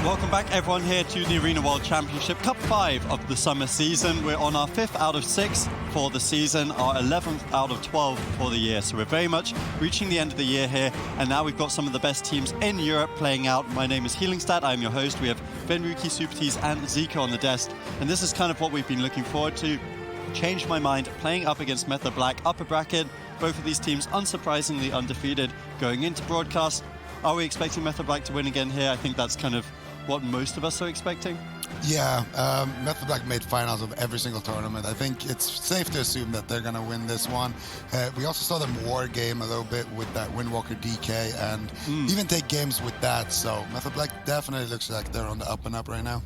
Welcome back everyone here to the Arena World Championship Cup 5 of the summer season. We're on our 5th out of 6 for the season, our 11th out of 12 for the year. So we're very much reaching the end of the year here, and now we've got some of the best teams in Europe playing out. My name is Healingstad, I'm your host. We have Venruki, Supertease and Zika on the desk, and this is kind of what we've been looking forward to. Change My Mind, playing up against Method Black, upper bracket. Both of these teams unsurprisingly undefeated going into broadcast. Are we expecting Method Black to win again here? I think that's kind of what most of us are expecting. Yeah, Method Black made finals of every single tournament. I think it's safe to assume that they're going to win this one. We also saw them war game a little bit with that Windwalker DK and even take games with that. So Method Black definitely looks like they're on the up and up right now.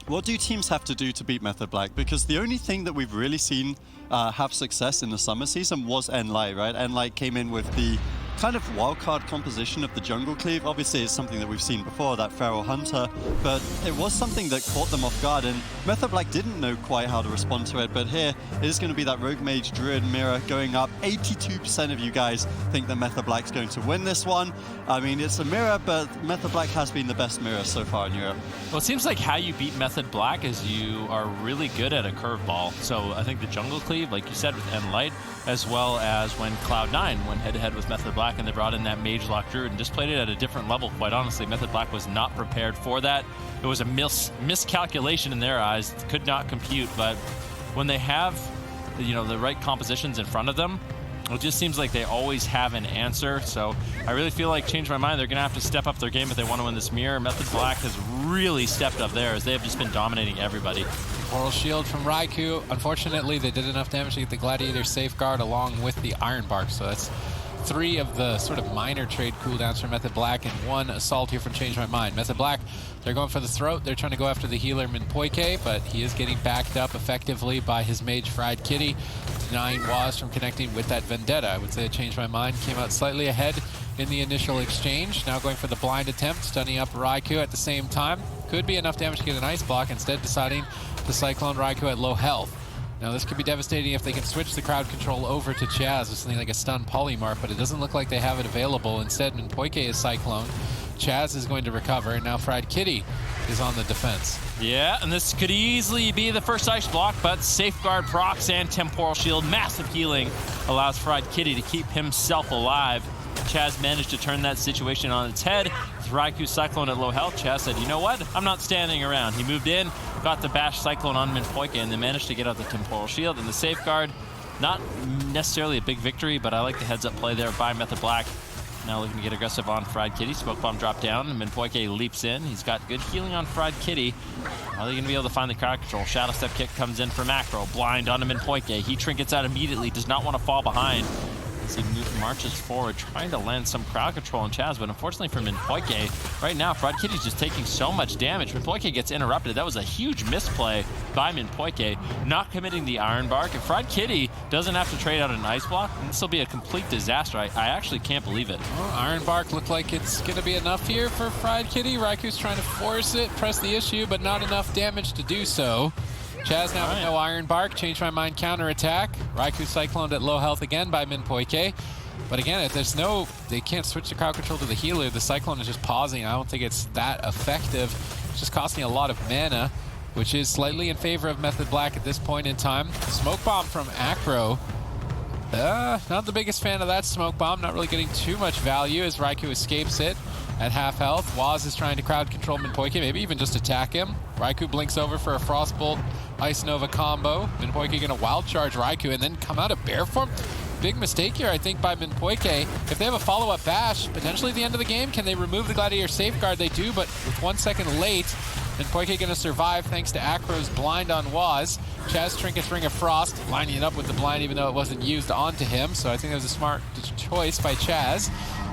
What do teams have to do to beat Method Black? Because the only thing that we've really seen have success in the summer season was Enlight, right? Enlight came in with the kind of wildcard composition of the jungle cleave. Obviously, it's something that we've seen before, that Feral Hunter, but it was something that caught them off guard, and Method Black didn't know quite how to respond to it, but here, it is going to be that Rogue Mage Druid mirror going up. 82% of you guys think that Method Black's going to win this one. I mean, it's a mirror, but Method Black has been the best mirror so far in Europe. Well, it seems like how you beat Method Black is you are really good at a curveball. So I think the jungle cleave, like you said, with Enlight, as well as when Cloud9 went head-to-head with Method Black and they brought in that Mage Druid and just played it at a different level. Quite honestly, Method Black was not prepared for that. It was a miscalculation in their eyes, could not compute, but when they have the right compositions in front of them, it just seems like they always have an answer. So I really feel like, Change My Mind, they're going to have to step up their game if they want to win this mirror. Method Black has really stepped up theirs. They have just been dominating everybody. Oral Shield from Raikou. Unfortunately, they did enough damage to get the Gladiator Safeguard along with the Iron Bark. So that's 3 of the sort of minor trade cooldowns for Method Black and 1 assault here from Change My Mind. Method Black, they're going for the throat. They're trying to go after the healer Minpoike, but he is getting backed up effectively by his mage Fried Kitty, denying Waz from connecting with that Vendetta. I would say Change My Mind came out slightly ahead in the initial exchange. Now going for the blind attempt, stunning up Raikou at the same time. Could be enough damage to get an ice block, instead deciding to Cyclone Raikou at low health. Now this could be devastating if they can switch the crowd control over to Chaz with something like a stun polymorph, but it doesn't look like they have it available. Instead, Minpoike is Cyclone. Chaz is going to recover, and now Fried Kitty is on the defense. Yeah, and this could easily be the first ice block, but Safeguard procs and Temporal Shield, massive healing, allows Fried Kitty to keep himself alive. Chaz managed to turn that situation on its head. With Raikou Cyclone at low health, Chaz said, you know what? I'm not standing around. He moved in, got the Bash Cyclone on Minpoike, and they managed to get out the Temporal Shield and the Safeguard. Not necessarily a big victory, but I like the heads-up play there by Method Black. Now looking to get aggressive on Fried Kitty. Smoke Bomb dropped down, and Minpoike leaps in. He's got good healing on Fried Kitty. Are they going to be able to find the crowd control? Shadow Step Kick comes in for Macro. Blind onto Minpoike. He trinkets out immediately, does not want to fall behind. As he marches forward, trying to land some crowd control on Chaz, but unfortunately for Minpoike, right now, Fried Kitty's just taking so much damage. Minpoike gets interrupted. That was a huge misplay by Minpoike, not committing the Iron Bark. If Fried Kitty doesn't have to trade out an Ice Block, this will be a complete disaster. I actually can't believe it. Well, Iron Bark looked like it's going to be enough here for Fried Kitty. Raikou's trying to force it, press the issue, but not enough damage to do so. Chaz now with no Iron Bark. Change My Mind counterattack. Raikou cycloned at low health again by Minpoike. But again, if there's they can't switch the crowd control to the healer. The Cyclone is just pausing. I don't think it's that effective. It's just costing a lot of mana, which is slightly in favor of Method Black at this point in time. Smoke Bomb from Acro. Not the biggest fan of that Smoke Bomb. Not really getting too much value as Raikou escapes it at half health. Waz is trying to crowd control Minpoike, maybe even just attack him. Raikou blinks over for a Frostbolt Ice Nova combo. Minpoike gonna wild charge Raikou and then come out of bear form. Big mistake here, I think, by Minpoike. If they have a follow-up bash, potentially at the end of the game, can they remove the Gladiator Safeguard? They do, but with 1 second late, Minpoike gonna survive thanks to Acro's blind on Waz. Chaz trinkets Ring of Frost, lining it up with the blind even though it wasn't used onto him, so I think that was a smart choice by Chaz,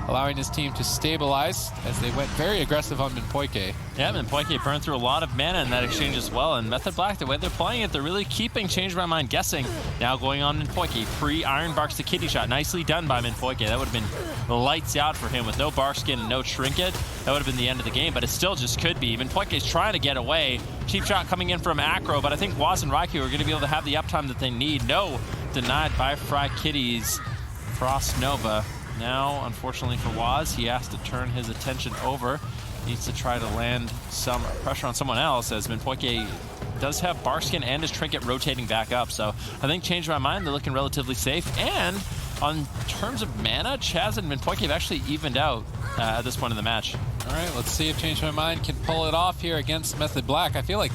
allowing his team to stabilize as they went very aggressive on Minpoike. Yeah, Minpoike burned through a lot of mana in that exchange as well, and Method Black, the way they're playing it, they're really keeping Change My Mind guessing. Now going on Minpoike, free Iron Barks to Kitty Shot. Nicely done by Minpoike. That would have been lights out for him with no Bark Skin and no Trinket. That would have been the end of the game, but it still just could be. Minpoike is trying to get away. Cheap shot coming in from Acro, but I think Waz and Raikou are going to be able to have the uptime that they need. No, denied by Fried Kitty's Frost Nova. Now, unfortunately for Waz, he has to turn his attention over needs to try to land some pressure on someone else, as Minpoike does have Barkskin and his Trinket rotating back up. So I think changed my mind. They're looking relatively safe. And on terms of mana, Chaz and Minpoike have actually evened out at this point in the match. All right, let's see if Change My Mind can pull it off here against Method Black. I feel like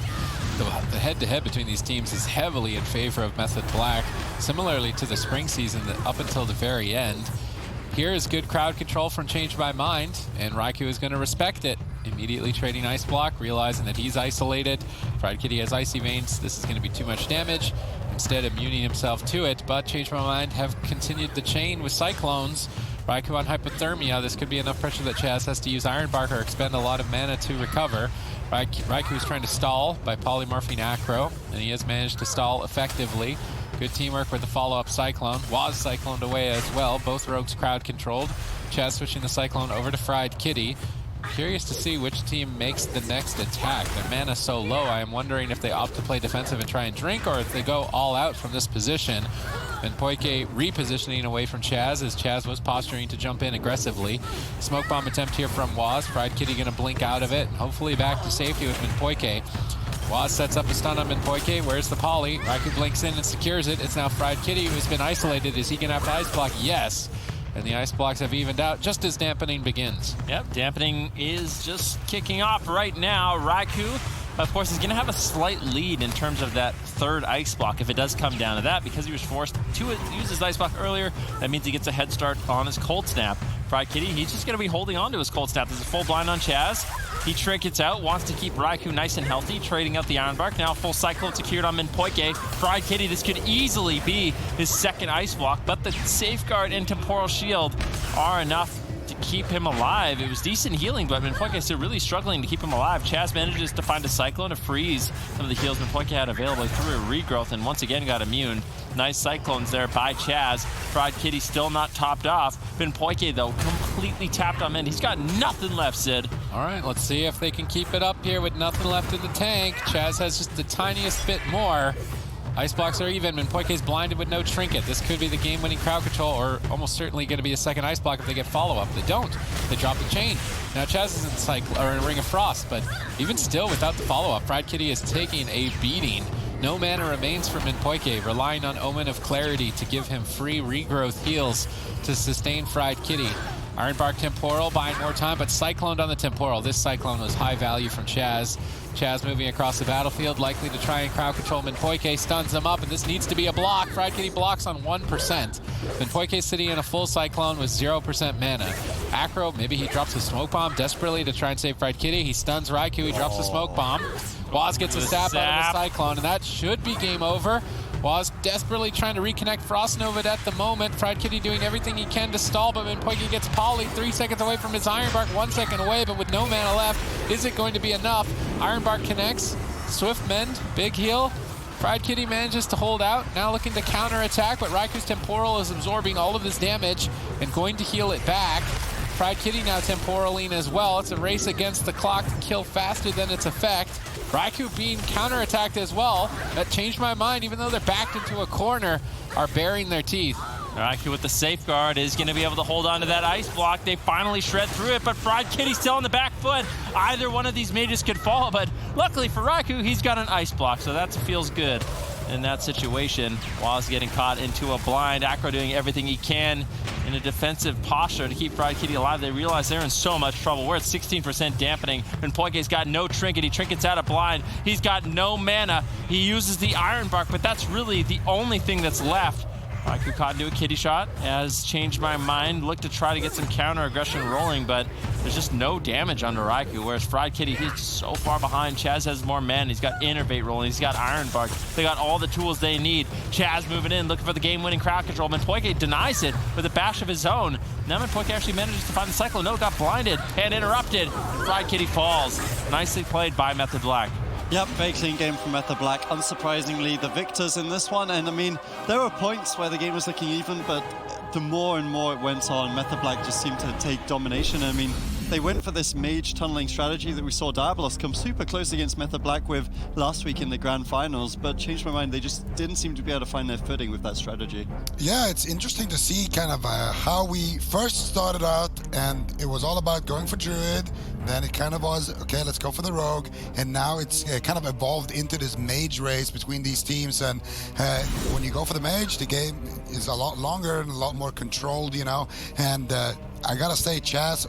the head-to-head between these teams is heavily in favor of Method Black, similarly to the spring season up until the very end. Here is good crowd control from Change My Mind, and Raikou is going to respect it. Immediately trading Ice Block, realizing that he's isolated. Fried Kitty has Icy Veins. This is going to be too much damage. Instead, immuning himself to it, but Change My Mind have continued the chain with Cyclones. Raikou on Hypothermia. This could be enough pressure that Chaz has to use Iron Bark or expend a lot of mana to recover. Raikou is trying to stall by polymorphing Acro, and he has managed to stall effectively. Good teamwork with the follow-up Cyclone. Was cycloned away as well. Both rogues crowd controlled. Chaz switching the Cyclone over to Fried Kitty. Curious to see which team makes the next attack. Their mana so low, I am wondering if they opt to play defensive and try and drink, or if they go all out from this position. And Poike repositioning away from Chaz, as Chaz was posturing to jump in aggressively. Smoke bomb attempt here from Waz. Fried Kitty gonna blink out of it. Hopefully back to safety with Minpoike. Waz sets up a stun on Minpoike. Where's the poly? Raikou blinks in and secures it. It's now Fried Kitty who's been isolated. Is he gonna have to ice block? Yes. And the ice blocks have evened out just as dampening begins. Yep, dampening is just kicking off right now. Raikou, of course, is going to have a slight lead in terms of that third ice block if it does come down to that, because he was forced to use his ice block earlier. That means he gets a head start on his Cold Snap. Fried Kitty, he's just going to be holding on to his Cold Snap. There's a full blind on Chaz. He trinkets out, wants to keep Raikou nice and healthy, trading out the Iron Bark. Now full Cyclone secured on Minpoike. Fried Kitty, this could easily be his second ice block, but the Safeguard and Temporal Shield are enough to keep him alive. It was decent healing, but Minpoike is still really struggling to keep him alive. Chaz manages to find a Cyclone to freeze some of the heals Minpoike had available through a regrowth, and once again got immune. Nice Cyclones there by Chaz. Fried Kitty still not topped off. Minpoike, though, completely tapped on mid. He's got nothing left, Sid. All right, let's see if they can keep it up here with nothing left in the tank. Chaz has just the tiniest bit more. Ice blocks are even. Minpoike's blinded with no trinket. This could be the game-winning crowd control, or almost certainly going to be a second ice block if they get follow-up. They don't. They drop the chain. Now Chaz is in Ring of Frost, but even still without the follow-up, Fried Kitty is taking a beating. No mana remains for Minpoike, relying on Omen of Clarity to give him free regrowth heals to sustain Fried Kitty. Iron Bark Temporal buying more time, but Cycloned on the Temporal. This Cyclone was high value from Chaz. Chaz moving across the battlefield, likely to try and crowd control Minpoike, stuns him up, and this needs to be a block. Fried Kitty blocks on 1%. Minpoike sitting in a full Cyclone with 0% mana. Acro, maybe he drops a Smoke Bomb desperately to try and save Fried Kitty. He stuns Raikou, he drops a Smoke Bomb. Waz gets a sap out of the Cyclone, and that should be game over. Waz desperately trying to reconnect Frost Nova at the moment. Fried Kitty doing everything he can to stall, but Minpoike gets polyed 3 seconds away from his Iron Bark, 1 second away, but with no mana left. Is it going to be enough? Iron Bark connects. Swift Mend, big heal. Fried Kitty manages to hold out, now looking to counter-attack, but Raiku's Temporal is absorbing all of his damage and going to heal it back. Fried Kitty now temporaling as well. It's a race against the clock to kill faster than its effect. Raikou being counterattacked as well. That changed my mind, even though they're backed into a corner, are baring their teeth. Raikou with the Safeguard is going to be able to hold on to that ice block. They finally shred through it, but Fried Kitty still on the back foot. Either one of these mages could fall, but luckily for Raikou, he's got an ice block, so that feels good in that situation. Waz getting caught into a blind. Acro doing everything he can in a defensive posture to keep Fried Kitty alive. They realize they're in so much trouble. We're at 16% dampening. Minpoike's got no trinket. He trinkets out of blind. He's got no mana. He uses the Iron Bark, but that's really the only thing that's left. Raikou caught into a kitty shot, has changed my mind. Looked to try to get some counter aggression rolling, but there's just no damage under Raikou, whereas Fried Kitty, he's so far behind. Chaz has more mana. He's got Innervate rolling. He's got Iron Bark. They got all the tools they need. Chaz moving in, looking for the game-winning crowd control. Minpoike denies it with a bash of his own. Now Minpoike actually manages to find the Cyclone. No, got blinded and interrupted. Fried Kitty falls. Nicely played by Method Black. Yep, very clean game from Method Black. Unsurprisingly, the victors in this one. And I mean, there were points where the game was looking even, but the more and more it went on, Method Black just seemed to take domination. I mean, they went for this mage tunneling strategy that we saw Diabolos come super close against Method Black with last week in the grand finals, but changed my mind. They just didn't seem to be able to find their footing with that strategy. Yeah, it's interesting to see kind of how we first started out, and it was all about going for Druid. Then it kind of was, okay, let's go for the Rogue. And now it's kind of evolved into this Mage race between these teams. And when you go for the Mage, the game is a lot longer and a lot more controlled, you know. And I gotta say, Chaz,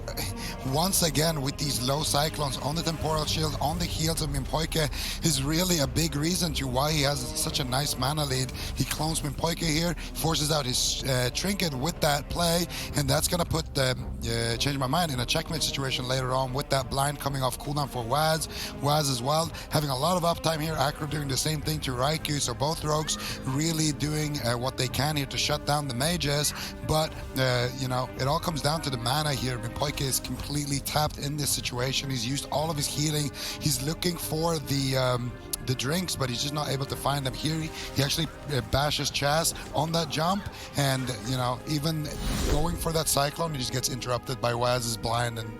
once again, with these low Cyclones on the Temporal Shield, on the heels of Mimpoike, is really a big reason to why he has such a nice mana lead. He clones Mimpoike here, forces out his Trinket with that play, and that's gonna put Change My Mind in a checkmate situation later on with that blind coming off cooldown for Waz. Waz as well, having a lot of uptime here. Acro doing the same thing to Raikou, so both rogues really doing what they can here to shut down the mages, but you know, it all comes down to the mana here. Mimpoike is completely tapped in this situation. He's used all of his healing. He's looking for the drinks, but he's just not able to find them here. He actually bashes Chaz on that jump, and you know, even going for that Cyclone, he just gets interrupted by Waz's blind, and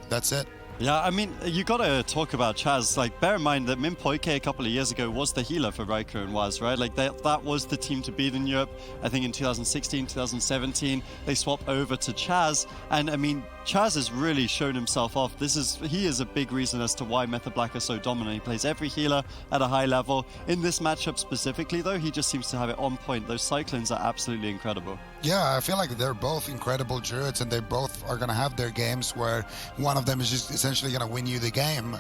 that's it. Yeah, I mean, you got to talk about Chaz. Like, bear in mind that Mimpoike a couple of years ago was the healer for Raikou and Waz, right? Like, that was the team to beat in Europe. I think in 2016, 2017, they swapped over to Chaz. And, I mean, Chaz has really shown himself off. He is a big reason as to why Method Black are so dominant. He plays every healer at a high level. In this matchup specifically, though, he just seems to have it on point. Those Cyclones are absolutely incredible. Yeah, I feel like they're both incredible Druids, and they both are going to have their games where one of them is just essentially going to win you the game.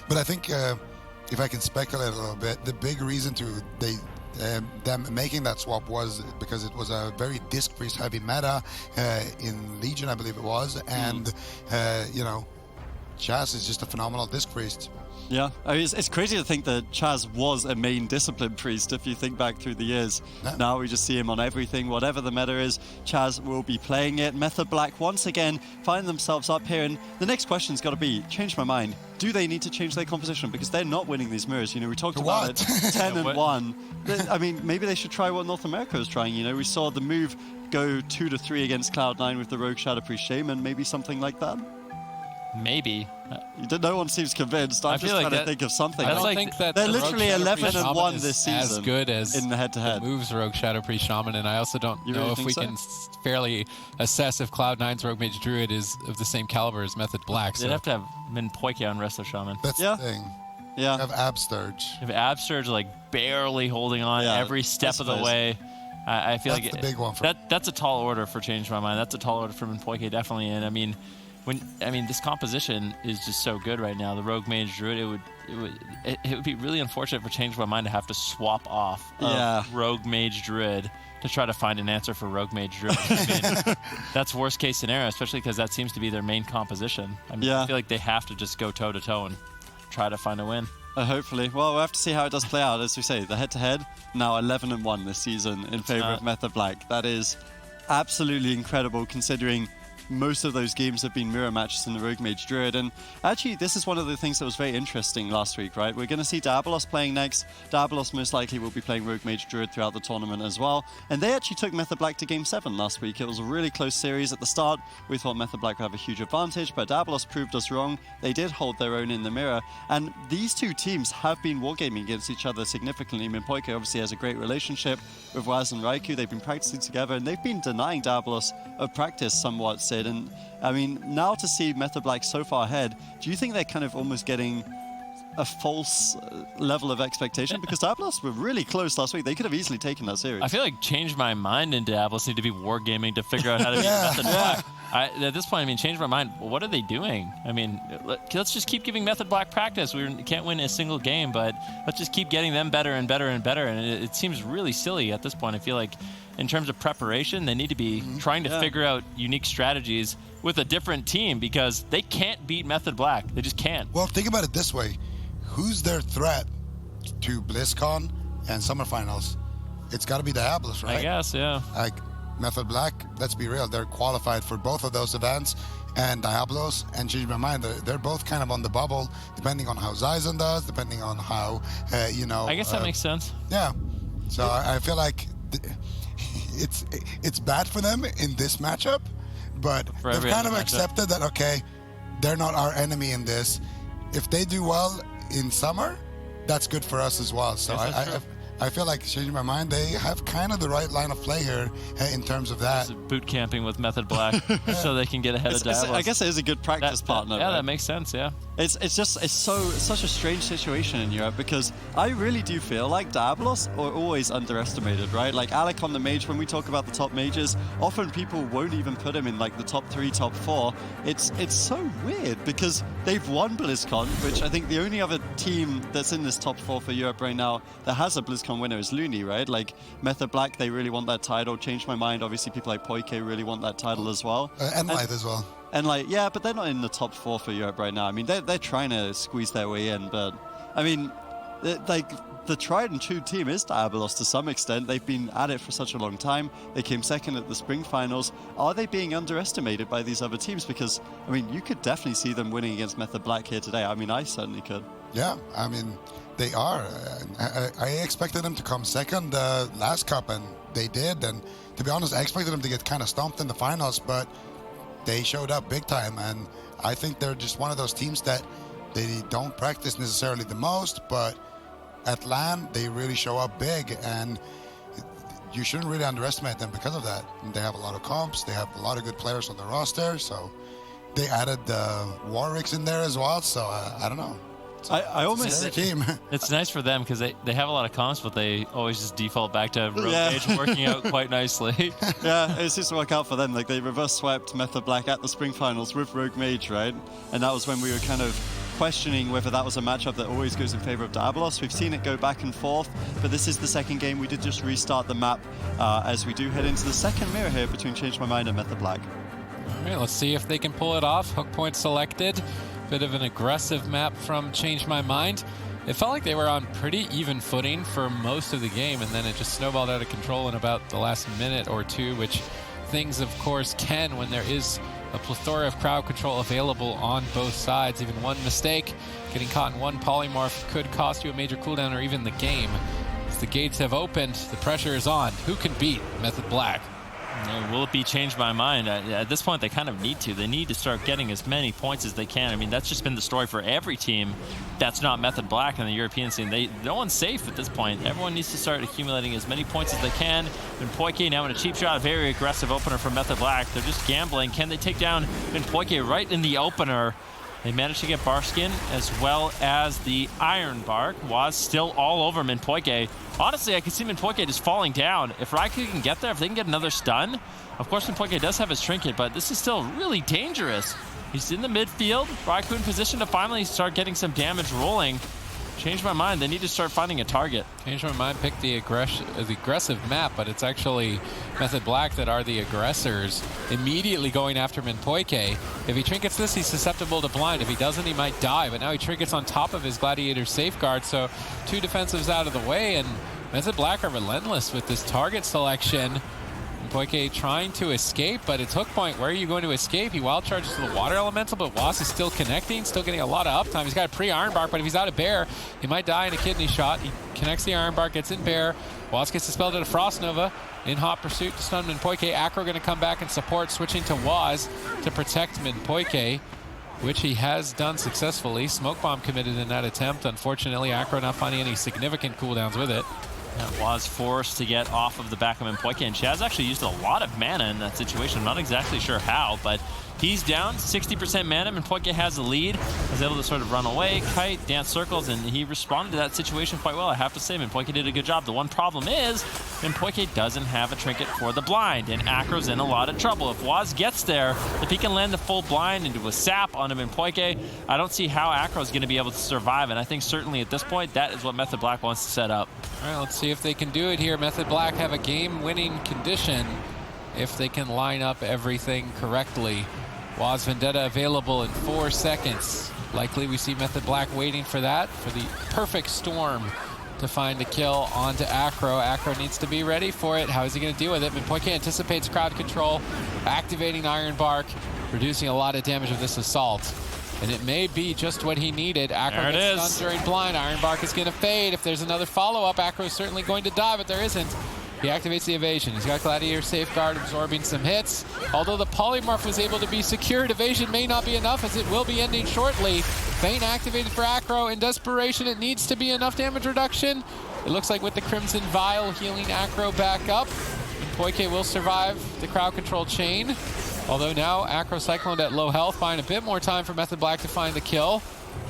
But I think, if I can speculate a little bit, the big reason to them making that swap was because it was a very disc priest heavy meta in Legion, I believe it was, and you know, Chaz is just a phenomenal disc priest. Yeah, I mean, it's crazy to think that Chaz was a main discipline priest if you think back through the years. Yeah. Now we just see him on everything. Whatever the meta is, Chaz will be playing it. Method Black once again find themselves up here, and the next question's got to be, change my mind. Do they need to change their composition? Because they're not winning these mirrors. You know, we talked about it, 10 and 1. I mean, maybe they should try what North America is trying. You know, we saw the move go 2 to 3 against Cloud9 with the Rogue Shadow Priest Shaman. Maybe something like that? Maybe. No one seems convinced. I'm just trying to think of something. I don't think that they're literally 11 and 1 this season. As good as in the head-to-head moves Rogue Shadow Priest Shaman, and I also don't know if we can fairly assess if Cloud9's Rogue Mage Druid is of the same caliber as Method Black. They'd have to have Mimpoike on Resto Shaman. That's the thing. Yeah. You have Absturge. You have Absturge like barely holding on every step of the way. I feel that's like the big one for that's a tall order for Change My Mind. That's a tall order for Mimpoike, definitely. And I mean, this composition is just so good right now. The Rogue Mage Druid, it would be really unfortunate for Change My Mind to have to swap off Rogue Mage Druid to try to find an answer for Rogue Mage Druid. I mean, that's worst case scenario, especially because that seems to be their main composition. I mean, I feel like they have to just go toe to toe and try to find a win. Hopefully. Well, we'll have to see how it does play out. As we say, the head-to-head, now 11 and 1 this season in favor of Method Black. That is absolutely incredible considering most of those games have been mirror matches in the Rogue Mage Druid. And actually, this is one of the things that was very interesting last week, right? We're going to see Diabolos playing next. Diabolos most likely will be playing Rogue Mage Druid throughout the tournament as well. And they actually took Method Black to Game 7 last week. It was a really close series at the start. We thought Method Black would have a huge advantage, but Diabolos proved us wrong. They did hold their own in the mirror. And these two teams have been wargaming against each other significantly. Mimpoike obviously has a great relationship with Waz and Raikou. They've been practicing together, and they've been denying Diabolos of practice somewhat, Sid. And I mean, now to see Method Black so far ahead, do you think they're kind of almost getting a false level of expectation? Because Diabolos were really close last week. They could have easily taken that series. I feel like Change My Mind and Diabolos need to be wargaming to figure out how to beat Method Black. At this point, I mean, Change My Mind, what are they doing? I mean, let's just keep giving Method Black practice. We can't win a single game, but let's just keep getting them better and better and better. And it seems really silly at this point. I feel like in terms of preparation, they need to be trying to figure out unique strategies with a different team because they can't beat Method Black. They just can't. Well, think about it this way. Who's their threat to BlizzCon and Summer Finals? It's got to be Diabolos, right? I guess, yeah. Like, Method Black, let's be real, they're qualified for both of those events. And Diabolos and Change My Mind, they're both kind of on the bubble, depending on how Zyzon does, depending on how, you know... I guess that makes sense. Yeah. So I feel like it's bad for them in this matchup, but they've kind of accepted that, okay, they're not our enemy in this. If they do well in summer, that's good for us as well. So I feel like, changing my mind, they have kind of the right line of play here in terms of that. It's boot camping with Method Black so they can get ahead of Diabolos. I guess it is a good practice partner. Yeah, right? that makes sense, yeah. It's such a strange situation in Europe, because I really do feel like Diabolos are always underestimated, right? Like Alec on the Mage, when we talk about the top mages, often people won't even put him in like the top 3, top 4. It's so weird because they've won BlizzCon, which I think the only other team that's in this top 4 for Europe right now that has a BlizzCon winner is Looney, right? Like Method Black, they really want that title. Change My Mind, obviously people like Poike really want that title as well. And Light as well. And like, yeah, but they're not in the top 4 for Europe right now. I mean, they're trying to squeeze their way in, but I mean, like the tried and true team is Diabolos to some extent. They've been at it for such a long time. They came second at the spring finals. Are they being underestimated by these other teams? Because I mean, you could definitely see them winning against Method Black here today. I mean, I certainly could. Yeah, I mean, they are. I expected them to come second last cup, and they did. And to be honest, I expected them to get kind of stomped in the finals, but they showed up big time. And I think they're just one of those teams that they don't practice necessarily the most, but at LAN, they really show up big. And you shouldn't really underestimate them because of that. And they have a lot of comps. They have a lot of good players on the roster. So they added Warwicks in there as well. So I don't know. I almost team. It's nice for them because they have a lot of comps, but they always just default back to Rogue Mage working out quite nicely. Yeah, it seems to work out for them. Like they reverse swept Method Black at the spring finals with Rogue Mage, right? And that was when we were kind of questioning whether that was a matchup that always goes in favor of Diabolos. We've seen it go back and forth, but this is the second game. We did just restart the map as we do head into the second mirror here between Change My Mind and Method Black. All right, let's see if they can pull it off. Hook point selected. Bit of an aggressive map from Change My Mind. It felt like they were on pretty even footing for most of the game, and then it just snowballed out of control in about the last minute or two, which things, of course, can when there is a plethora of crowd control available on both sides. Even one mistake, getting caught in one polymorph, could cost you a major cooldown or even the game. As the gates have opened, the pressure is on. Who can beat Method Black? Will it be Change My Mind? At this point, they kind of need to. They need to start getting as many points as they can. I mean, that's just been the story for every team that's not Method Black in the European scene. No one's safe at this point. Everyone needs to start accumulating as many points as they can. And Poike now in a cheap shot, a very aggressive opener from Method Black. They're just gambling. Can they take down Poike right in the opener? They managed to get Barskin as well as the Iron Bark. Was still all over Minpoike. Honestly, I could see Minpoike just falling down. If Raikou can get there, if they can get another stun, of course Minpoike does have his trinket, but this is still really dangerous. He's in the midfield. Raikou in position to finally start getting some damage rolling. Change My Mind, they need to start finding a target. Change My Mind picked the aggressive map, but it's actually Method Black that are the aggressors, immediately going after Minpoike. If he trinkets this, he's susceptible to blind. If he doesn't, he might die, but now he trinkets on top of his Gladiator safeguard, so two defensives out of the way, and Method Black are relentless with this target selection. Minpoike trying to escape, but it's hook point. Where are you going to escape? He wild charges to the water elemental, but Was is still connecting, still getting a lot of uptime. He's got a pre-Iron Bark, but if he's out of Bear, he might die in a kidney shot. He connects the Iron Bark, gets in Bear. Was gets dispelled at a Frost Nova. In hot pursuit to stun Minpoike. Acro going to come back and support, switching to Was to protect Minpoike, which he has done successfully. Smoke Bomb committed in that attempt. Unfortunately, Acro not finding any significant cooldowns with it. Was forced to get off of the back of Minpoike, and Chaz actually used a lot of mana in that situation. I'm not exactly sure how, but he's down 60% mana. Minpoike has the lead. Was able to sort of run away, kite, dance circles, and he responded to that situation quite well. I have to say, Minpoike did a good job. The one problem is Minpoike doesn't have a trinket for the blind, and Acro's in a lot of trouble. If Waz gets there, if he can land the full blind into a sap onto Minpoike, I don't see how Acro's going to be able to survive, and I think certainly at this point, that is what Method Black wants to set up. All right, let's see if they can do it here. Method Black have a game-winning condition if they can line up everything correctly. Was Vendetta available in 4 seconds. Likely we see Method Black waiting for that, for the perfect storm to find a kill onto Acro. Acro needs to be ready for it. How is he going to deal with it? Minpoike anticipates crowd control, activating Iron Bark, reducing a lot of damage with this assault. And it may be just what he needed. Acro gets stunned during blind. Iron Bark is going to fade. If there's another follow-up, Acro is certainly going to die, but there isn't. He activates the evasion. He's got Gladiator Safeguard absorbing some hits. Although the Polymorph was able to be secured, evasion may not be enough as it will be ending shortly. Feint activated for Acro. In desperation, it needs to be enough damage reduction. It looks like with the Crimson Vial healing Acro back up, Poike will survive the crowd control chain. Although now Acro Cycloned at low health, buying a bit more time for Method Black to find the kill.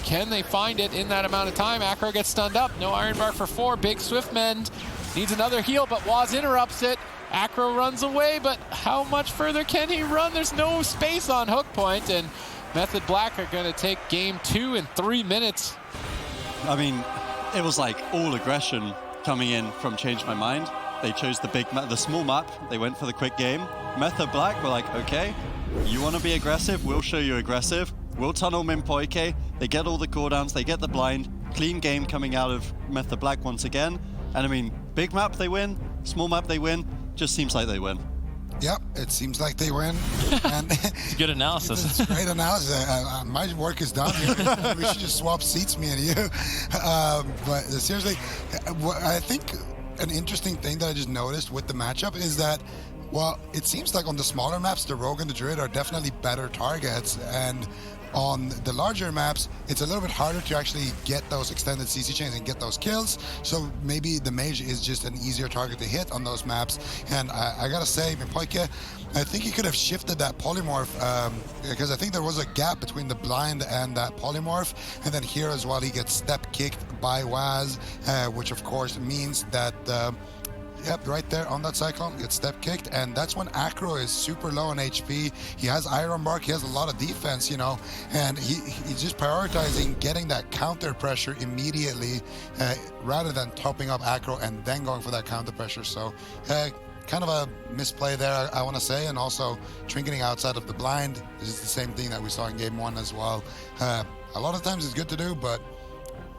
Can they find it in that amount of time? Acro gets stunned up. No Iron Bark for 4. Big Swift Mend. Needs another heal, but Waz interrupts it. Acro runs away, but how much further can he run? There's no space on hook point, and Method Black are going to take game 2 in 3 minutes. I mean, it was like all aggression coming in from Change My Mind. They chose the small map. They went for the quick game. Method Black were like, okay, you want to be aggressive? We'll show you aggressive. We'll tunnel Min Poike. They get all the cooldowns. They get the blind. Clean game coming out of Method Black once again. And I mean, big map they win, small map they win. Just seems like they win. Yep, it seems like they win. And It's good analysis. It's great analysis. My work is done here. We should just swap seats, me and you. But seriously, I think an interesting thing that I just noticed with the matchup is that, well, it seems like on the smaller maps, the Rogue and the Druid are definitely better targets. And on the larger maps, it's a little bit harder to actually get those extended CC chains and get those kills. So maybe the Mage is just an easier target to hit on those maps. And I gotta say, Poike, I think he could have shifted that polymorph because I think there was a gap between the blind and that polymorph. And then here as well, he gets step kicked by Waz, which of course means that yep, right there on that Cyclone, gets step kicked, and that's when Acro is super low on HP. He has Iron Bark, he has a lot of defense, you know, and he's just prioritizing getting that counter pressure immediately rather than topping up Acro and then going for that counter pressure. So kind of a misplay there, I want to say, and also trinketing outside of the blind is the same thing that we saw in game 1 as well. A lot of times it's good to do, but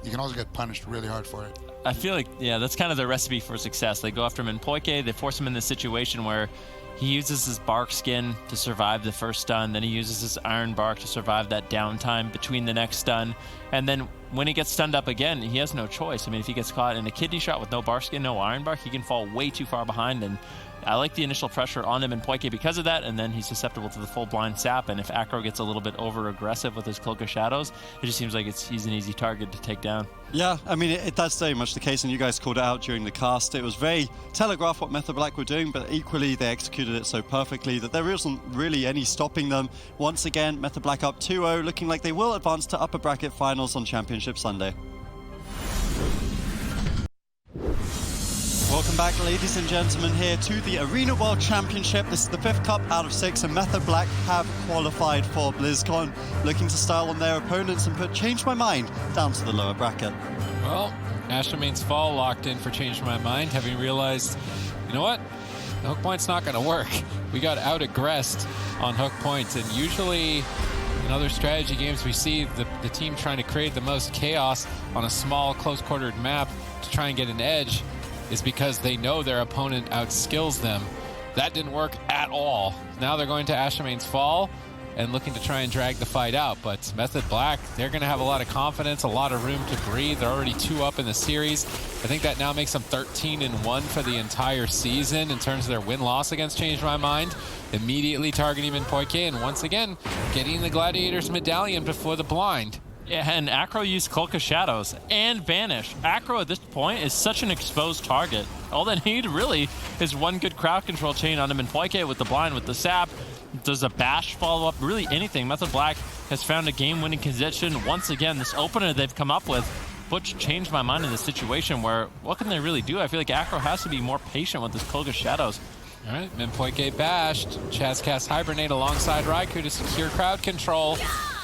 you can also get punished really hard for it. I feel like, yeah, that's kind of the recipe for success. They go after him in Poike, they force him in this situation where he uses his Bark Skin to survive the first stun, then he uses his Iron Bark to survive that downtime between the next stun, and then when he gets stunned up again, he has no choice. I mean, if he gets caught in a kidney shot with no Bark Skin, no Iron Bark, he can fall way too far behind, and I like the initial pressure on him in Poike because of that, and then he's susceptible to the full blind sap, and if Acro gets a little bit over-aggressive with his Cloak of Shadows, it just seems like he's an easy target to take down. Yeah, I mean, that's very much the case, and you guys called it out during the cast. It was very telegraphed what Method Black were doing, but equally they executed it so perfectly that there isn't really any stopping them. Once again, Method Black up 2-0, looking like they will advance to upper bracket finals on Championship Sunday. Welcome back, ladies and gentlemen, here to the Arena World Championship. This is the 5th cup out of 6, and Method Black have qualified for BlizzCon, looking to style on their opponents and put Change My Mind down to the lower bracket. Well, Ashamane's Fall locked in for Change My Mind, having realized, you know what? The hook point's not going to work. We got out-aggressed on hook points, and usually in other strategy games we see the team trying to create the most chaos on a small, close-quartered map to try and get an edge is because they know their opponent outskills them. That didn't work at all. Now they're going to Ashamane's Fall and looking to try and drag the fight out. But Method Black, they're going to have a lot of confidence, a lot of room to breathe. They're already 2 up in the series. I think that now makes them 13-1 for the entire season in terms of their win-loss against Change My Mind. Immediately targeting Min Poike, and once again, getting the Gladiator's medallion before the blind. Yeah, and Acro used Cloak of Shadows and Vanish. Acro at this point is such an exposed target. All they need really is one good crowd control chain on him in Poike with the blind, with the sap. Does a bash follow up? Really anything. Method Black has found a game-winning position. Once again, this opener they've come up with, which changed my mind in this situation where what can they really do? I feel like Acro has to be more patient with this Cloak of Shadows. All right, Min Poike bashed. Chaz casts Hibernate alongside Raikou to secure crowd control.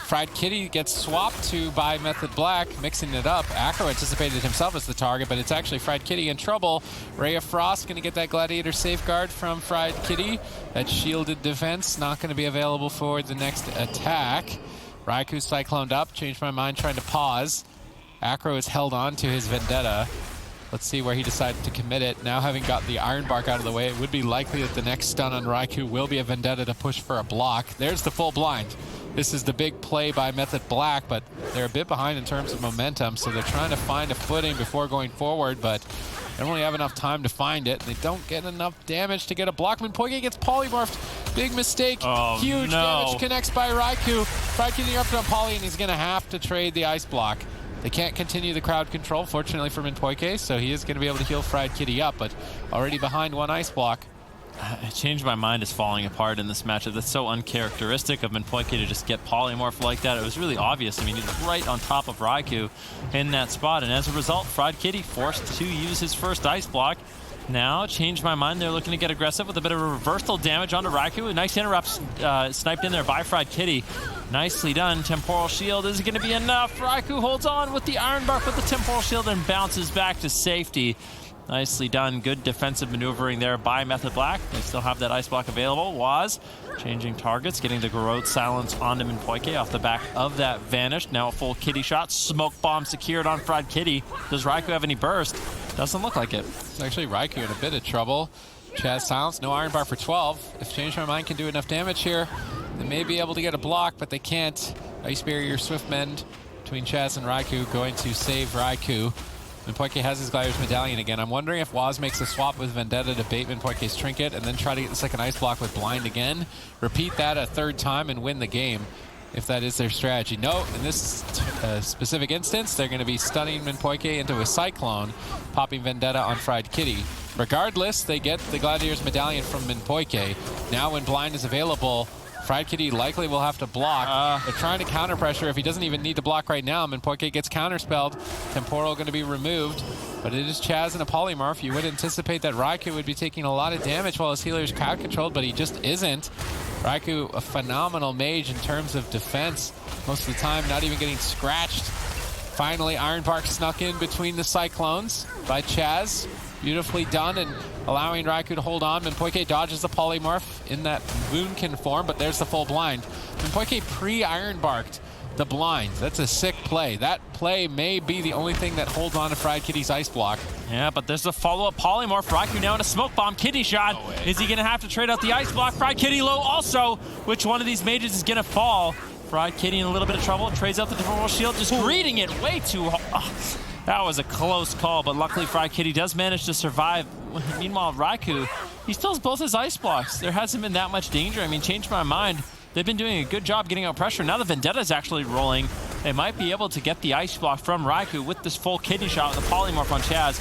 Fried Kitty gets swapped to by Method Black, mixing it up. Acro anticipated himself as the target, but it's actually Fried Kitty in trouble. Ray of Frost going to get that Gladiator safeguard from Fried Kitty. That shielded defense not going to be available for the next attack. Raikou cycloned up, Changed My Mind trying to pause. Acro is held on to his Vendetta. Let's see where he decided to commit it. Now having got the Iron Bark out of the way, it would be likely that the next stun on Raikou will be a Vendetta to push for a block. There's the full blind. This is the big play by Method Black, but they're a bit behind in terms of momentum, so they're trying to find a footing before going forward, but They don't really have enough time to find it. They don't get enough damage to get a block. Minpoike gets polymorphed. Big mistake. Oh, Huge no. damage connects by Raikou. Fried Kitty up on Poly, and he's going to have to trade the ice block. They can't continue the crowd control, fortunately for Minpoike, so he is going to be able to heal Fried Kitty up, but already behind one ice block. Change My Mind is falling apart in this matchup. That's so uncharacteristic of Minpoike to just get polymorph like that. It was really obvious. I mean, he's right on top of Raikou in that spot, and as a result, Fried Kitty forced to use his first ice block. Now, Change My Mind, they're looking to get aggressive with a bit of a reversal damage onto Raikou. A nice interrupt sniped in there by Fried Kitty. Nicely done. Temporal Shield is going to be enough. Raikou holds on with the Iron Bark with the Temporal Shield and bounces back to safety. Nicely done. Good defensive maneuvering there by Method Black. They still have that ice block available. Waz changing targets, getting the Garrote Silence onto Minpoike off the back of that Vanish. Now a full Kitty shot. Smoke bomb secured on Fried Kitty. Does Raikou have any burst? Doesn't look like it. It's actually Raikou in a bit of trouble. Chaz Silence, no Iron Bar for 12. If Change My Mind can do enough damage here, they may be able to get a block, but they can't. Ice Barrier Swift Mend between Chaz and Raikou going to save Raikou. Minpoike has his Gliders Medallion again. I'm wondering if Waz makes a swap with Vendetta to bait Minpoike's Trinket and then try to get the second ice block with Blind again. Repeat that a third time and win the game, if that is their strategy. No, in this specific instance, they're going to be stunning Minpoike into a Cyclone, popping Vendetta on Fried Kitty. Regardless, they get the Gladiator's Medallion from Minpoike. Now when Blind is available, Fried Kitty likely will have to block. They're trying to counter pressure. If he doesn't even need to block right now, Minpoike gets counterspelled. Temporal going to be removed. But it is Chaz and a polymorph. You would anticipate that Raikou would be taking a lot of damage while his healer is crowd controlled, but he just isn't. Raikou, a phenomenal mage in terms of defense. Most of the time, not even getting scratched. Finally, Iron Bark snuck in between the Cyclones by Chaz. Beautifully done and allowing Raikou to hold on. Minpoike dodges the polymorph in that Woundkin form, but there's the full blind. Minpoike pre-Iron Barked the blind. That's a sick play. That play may be the only thing that holds on to Fried Kitty's ice block. Yeah, but there's a follow-up polymorph. Raikou now in a smoke bomb. Kitty shot. No way. Is he going to have to trade out the ice block? Fried Kitty low also. Which one of these mages is going to fall? Fried Kitty in a little bit of trouble. Trades out the Temporal Shield. Just greeting it way too hard. That was a close call, but luckily Fried Kitty does manage to survive. Meanwhile, Raikou, he still has both his ice blocks. There hasn't been that much danger. I mean, Change My Mind, they've been doing a good job getting out pressure. Now the Vendetta's actually rolling. They might be able to get the ice block from Raikou with this full Kitty shot with the polymorph on Chaz.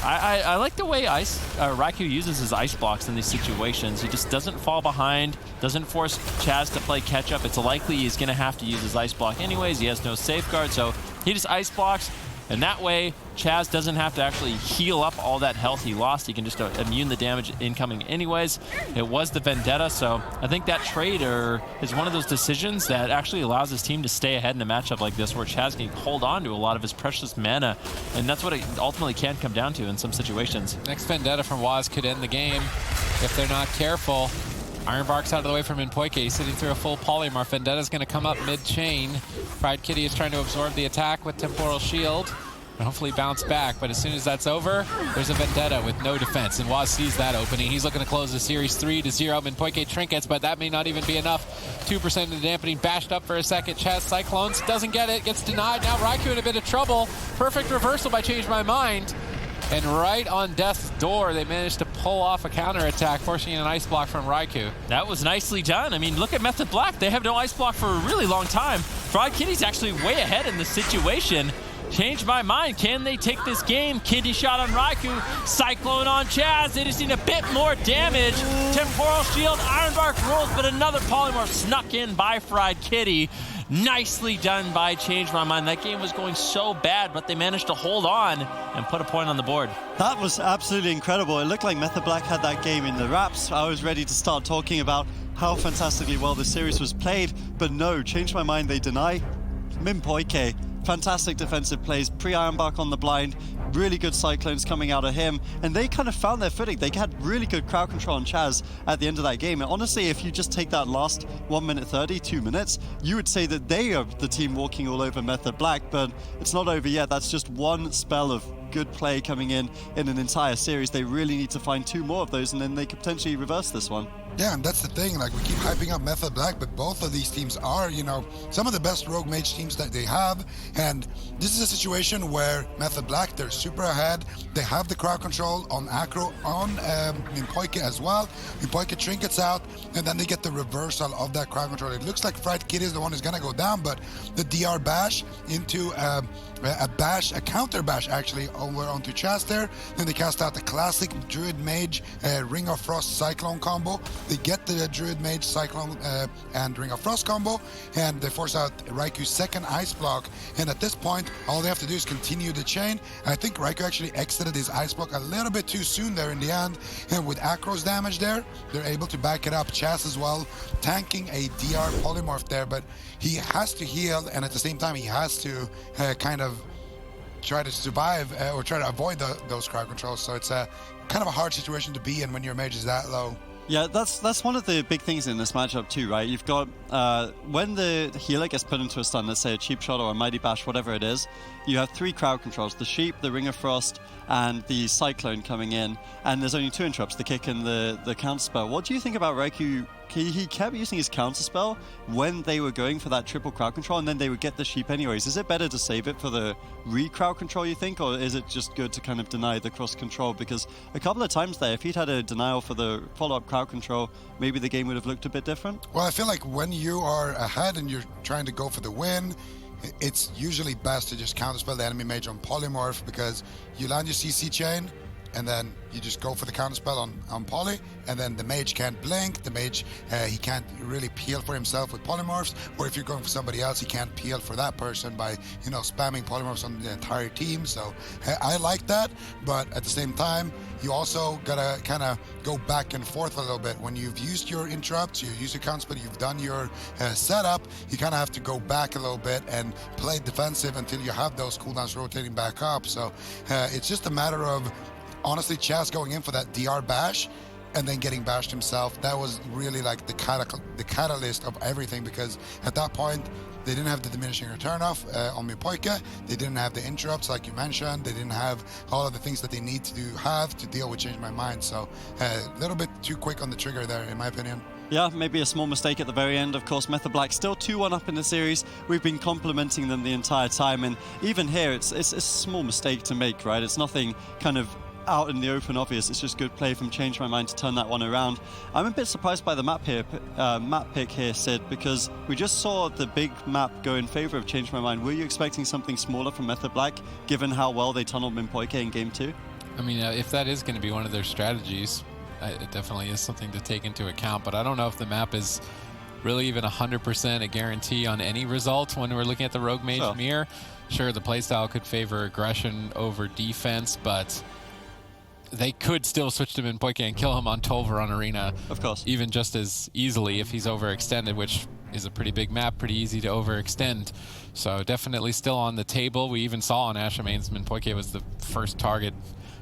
I like the way Raikou uses his ice blocks in these situations. He just doesn't fall behind, doesn't force Chaz to play catch up. It's likely he's going to have to use his ice block anyways. He has no safeguard, so he just ice blocks. And that way, Chaz doesn't have to actually heal up all that health he lost. He can just immune the damage incoming anyways. It was the Vendetta, so I think that trade is one of those decisions that actually allows his team to stay ahead in a matchup like this where Chaz can hold on to a lot of his precious mana. And that's what it ultimately can come down to in some situations. Next Vendetta from Waz could end the game if they're not careful. Iron Bark's out of the way from Minpoike. He's sitting through a full polymorph. Vendetta's going to come up mid-chain. Fried Kitty is trying to absorb the attack with Temporal Shield and hopefully bounce back. But as soon as that's over, there's a Vendetta with no defense. And Waz sees that opening. He's looking to close the series 3-0. Minpoike trinkets, but that may not even be enough. 2% of the dampening bashed up for a second. Chaz Cyclones doesn't get it. Gets denied. Now Raikou in a bit of trouble. Perfect reversal by Change My Mind. And right on death's door, they managed to pull off a counterattack, forcing an ice block from Raikou. That was nicely done. I mean, look at Method Black. They have no ice block for a really long time. Fried Kitty's actually way ahead in this situation. Change My Mind. Can they take this game? Kitty shot on Raikou. Cyclone on Chaz. They just need a bit more damage. Temporal Shield. Iron Bark rolls, but another polymorph snuck in by Fried Kitty. Nicely done by Change My Mind. That game was going so bad, but they managed to hold on and put a point on the board. That was absolutely incredible. It looked like Method Black had that game in the wraps. I was ready to start talking about how fantastically well the series was played, but no, Change My Mind, they deny. Minpoike, fantastic defensive plays, pre-Iron Bark on the blind, really good Cyclones coming out of him, and they kind of found their footing. They had really good crowd control on Chaz at the end of that game. And honestly, if you just take that last 1 minute 30, 2 minutes, you would say that they are the team walking all over Method Black, but it's not over yet. That's just one spell of good play coming in an entire series. They really need to find 2 more of those, and then they could potentially reverse this one. Yeah, and that's the thing, like, we keep hyping up Method Black, but both of these teams are, you know, some of the best Rogue Mage teams that they have, and this is a situation where Method Black, they're super ahead, they have the crowd control on Acro, on Mimpoike as well. Mimpoike trinkets out, and then they get the reversal of that crowd control. It looks like Fried Kitty is the one who's gonna go down, but the DR bash into a counter bash actually over onto Chaz there. Then they cast out the classic Druid Mage Ring of Frost Cyclone combo. They get the Druid Mage Cyclone and Ring of Frost combo, and they force out Raiku's second Ice Block. And at this point, all they have to do is continue the chain. I think Raikou actually exited his Ice Block a little bit too soon there in the end, and with Acro's damage there, they're able to back it up. Chaz as well, tanking a DR Polymorph there, but he has to heal, and at the same time, he has to kind of try to survive or try to avoid those crowd controls. So it's a kind of a hard situation to be in when your mage is that low. Yeah, that's one of the big things in this matchup too, right? You've got, when the healer gets put into a stun, let's say a cheap shot or a mighty bash, whatever it is, you have 3 crowd controls, the sheep, the Ring of Frost, and the Cyclone coming in, and there's only 2 interrupts, the kick and the counter spell. What do you think about Raikou? He kept using his counter spell when they were going for that triple crowd control, and then they would get the sheep anyways. Is it better to save it for the re-crowd control, you think, or is it just good to kind of deny the cross control? Because a couple of times there, if he'd had a denial for the follow-up crowd control, maybe the game would have looked a bit different. Well, I feel like when you are ahead and you're trying to go for the win, it's usually best to just counterspell the enemy mage on Polymorph, because you land your CC chain, and then you just go for the counterspell on Poly, and then the mage can't blink, the mage, he can't really peel for himself with polymorphs, or if you're going for somebody else, he can't peel for that person by, you know, spamming polymorphs on the entire team. So I like that, but at the same time, you also gotta kind of go back and forth a little bit. When you've used your interrupts, you use your counterspell, you've done your setup, you kind of have to go back a little bit and play defensive until you have those cooldowns rotating back up. So it's just a matter of, honestly, Chaz going in for that DR bash and then getting bashed himself. That was really like the catalyst of everything, because at that point, they didn't have the diminishing return off on Mimpoike. They didn't have the interrupts like you mentioned. They didn't have all of the things that they need to have to deal with Change My Mind. So a little bit too quick on the trigger there, in my opinion. Yeah, maybe a small mistake at the very end. Of course, Method Black still 2-1 up in the series. We've been complimenting them the entire time, and even here, it's a small mistake to make, right? It's nothing kind of out in the open obvious. It's just good play from Change My Mind to turn that one around. I'm a bit surprised by the map pick here, Sid, because we just saw the big map go in favor of Change My Mind. Were you expecting something smaller from Method Black, given how well they tunneled Mimpoike in Game 2? I mean, if that is going to be one of their strategies, it definitely is something to take into account, but I don't know if the map is really even 100% a guarantee on any result when we're looking at the Rogue Mage Mirror. Sure, the playstyle could favor aggression over defense, but they could still switch to Mimpoike and kill him on Tolver on Arena. Of course. Even just as easily if he's overextended, which is a pretty big map, pretty easy to overextend. So definitely still on the table. We even saw on Ashamane's Mimpoike was the first target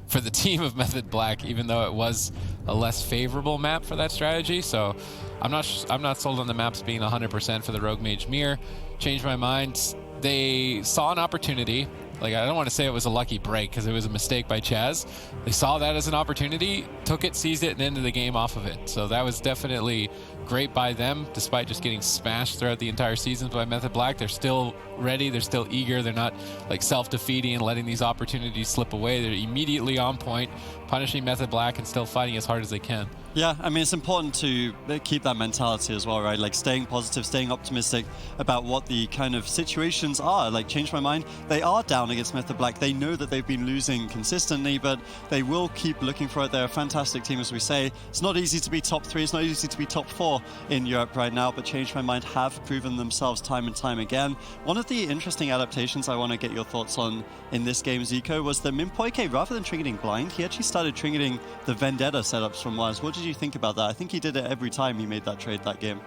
for the team of Method Black, even though it was a less favorable map for that strategy. So I'm not sold on the maps being 100% for the Rogue Mage Mirror. Changed my mind. They saw an opportunity. Like, I don't want to say it was a lucky break because it was a mistake by Chaz. They saw that as an opportunity, took it, seized it, and ended the game off of it. So that was definitely great by them, despite just getting smashed throughout the entire season by Method Black. They're still ready, they're still eager, they're not like self-defeating and letting these opportunities slip away. They're immediately on point, punishing Method Black and still fighting as hard as they can. Yeah, I mean, it's important to keep that mentality as well, right? Like staying positive, staying optimistic about what the kind of situations are. Like, Change My Mind, they are down against Method Black. They know that they've been losing consistently, but they will keep looking for it. They're a fantastic team, as we say. It's not easy to be top 3. It's not easy to be top 4 in Europe right now, but Change My Mind have proven themselves time and time again. One of the interesting adaptations I want to get your thoughts on in this game, Zico, was that Mimpoike, rather than trinketing blind, he actually started trinketing the Vendetta setups from Waz. What did you think about that? I think he did it every time he made that trade that game.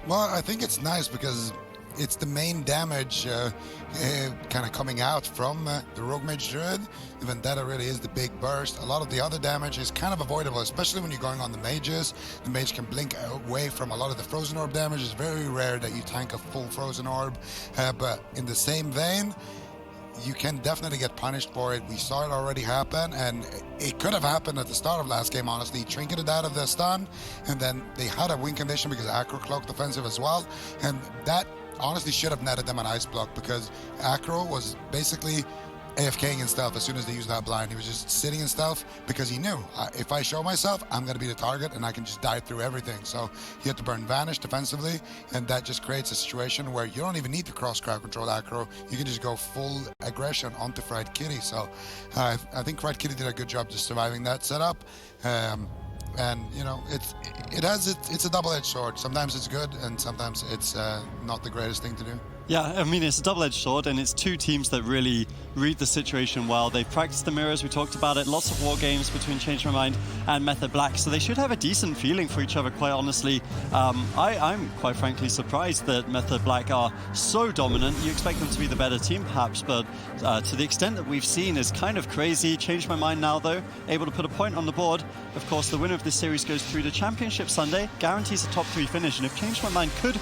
Well, I think it's nice because it's the main damage kind of coming out from the Rogue Mage Druid. The Vendetta really is the big burst. A lot of the other damage is kind of avoidable, especially when you're going on the mages. The mage can blink away from a lot of the Frozen Orb damage. It's very rare that you tank a full Frozen Orb. But in the same vein, you can definitely get punished for it. We saw it already happen, and it could have happened at the start of last game, honestly. He trinketed out of the stun, and then they had a win condition because Acro cloaked offensive as well, and that honestly should have netted them an ice block, because Acro was basically AFKing in stealth as soon as they used that blind. He was just sitting in stealth because he knew, if I show myself, I'm going to be the target and I can just die through everything. So he had to burn Vanish defensively, and that just creates a situation where you don't even need to cross crowd control Acro. You can just go full aggression onto Fried Kitty. So I think Fried Kitty did a good job just surviving that setup. And you know, it's a double-edged sword. Sometimes it's good, and sometimes it's not the greatest thing to do. Yeah, I mean, it's a double-edged sword, and it's two teams that really read the situation well. They've practiced the mirrors, we talked about it, lots of war games between Change My Mind and Method Black, so they should have a decent feeling for each other, quite honestly. I'm quite frankly surprised that Method Black are so dominant. You expect them to be the better team, perhaps, but to the extent that we've seen is kind of crazy. Change My Mind now, though, able to put a point on the board. Of course, the winner of this series goes through to Championship Sunday, guarantees a top 3 finish, and if Change My Mind could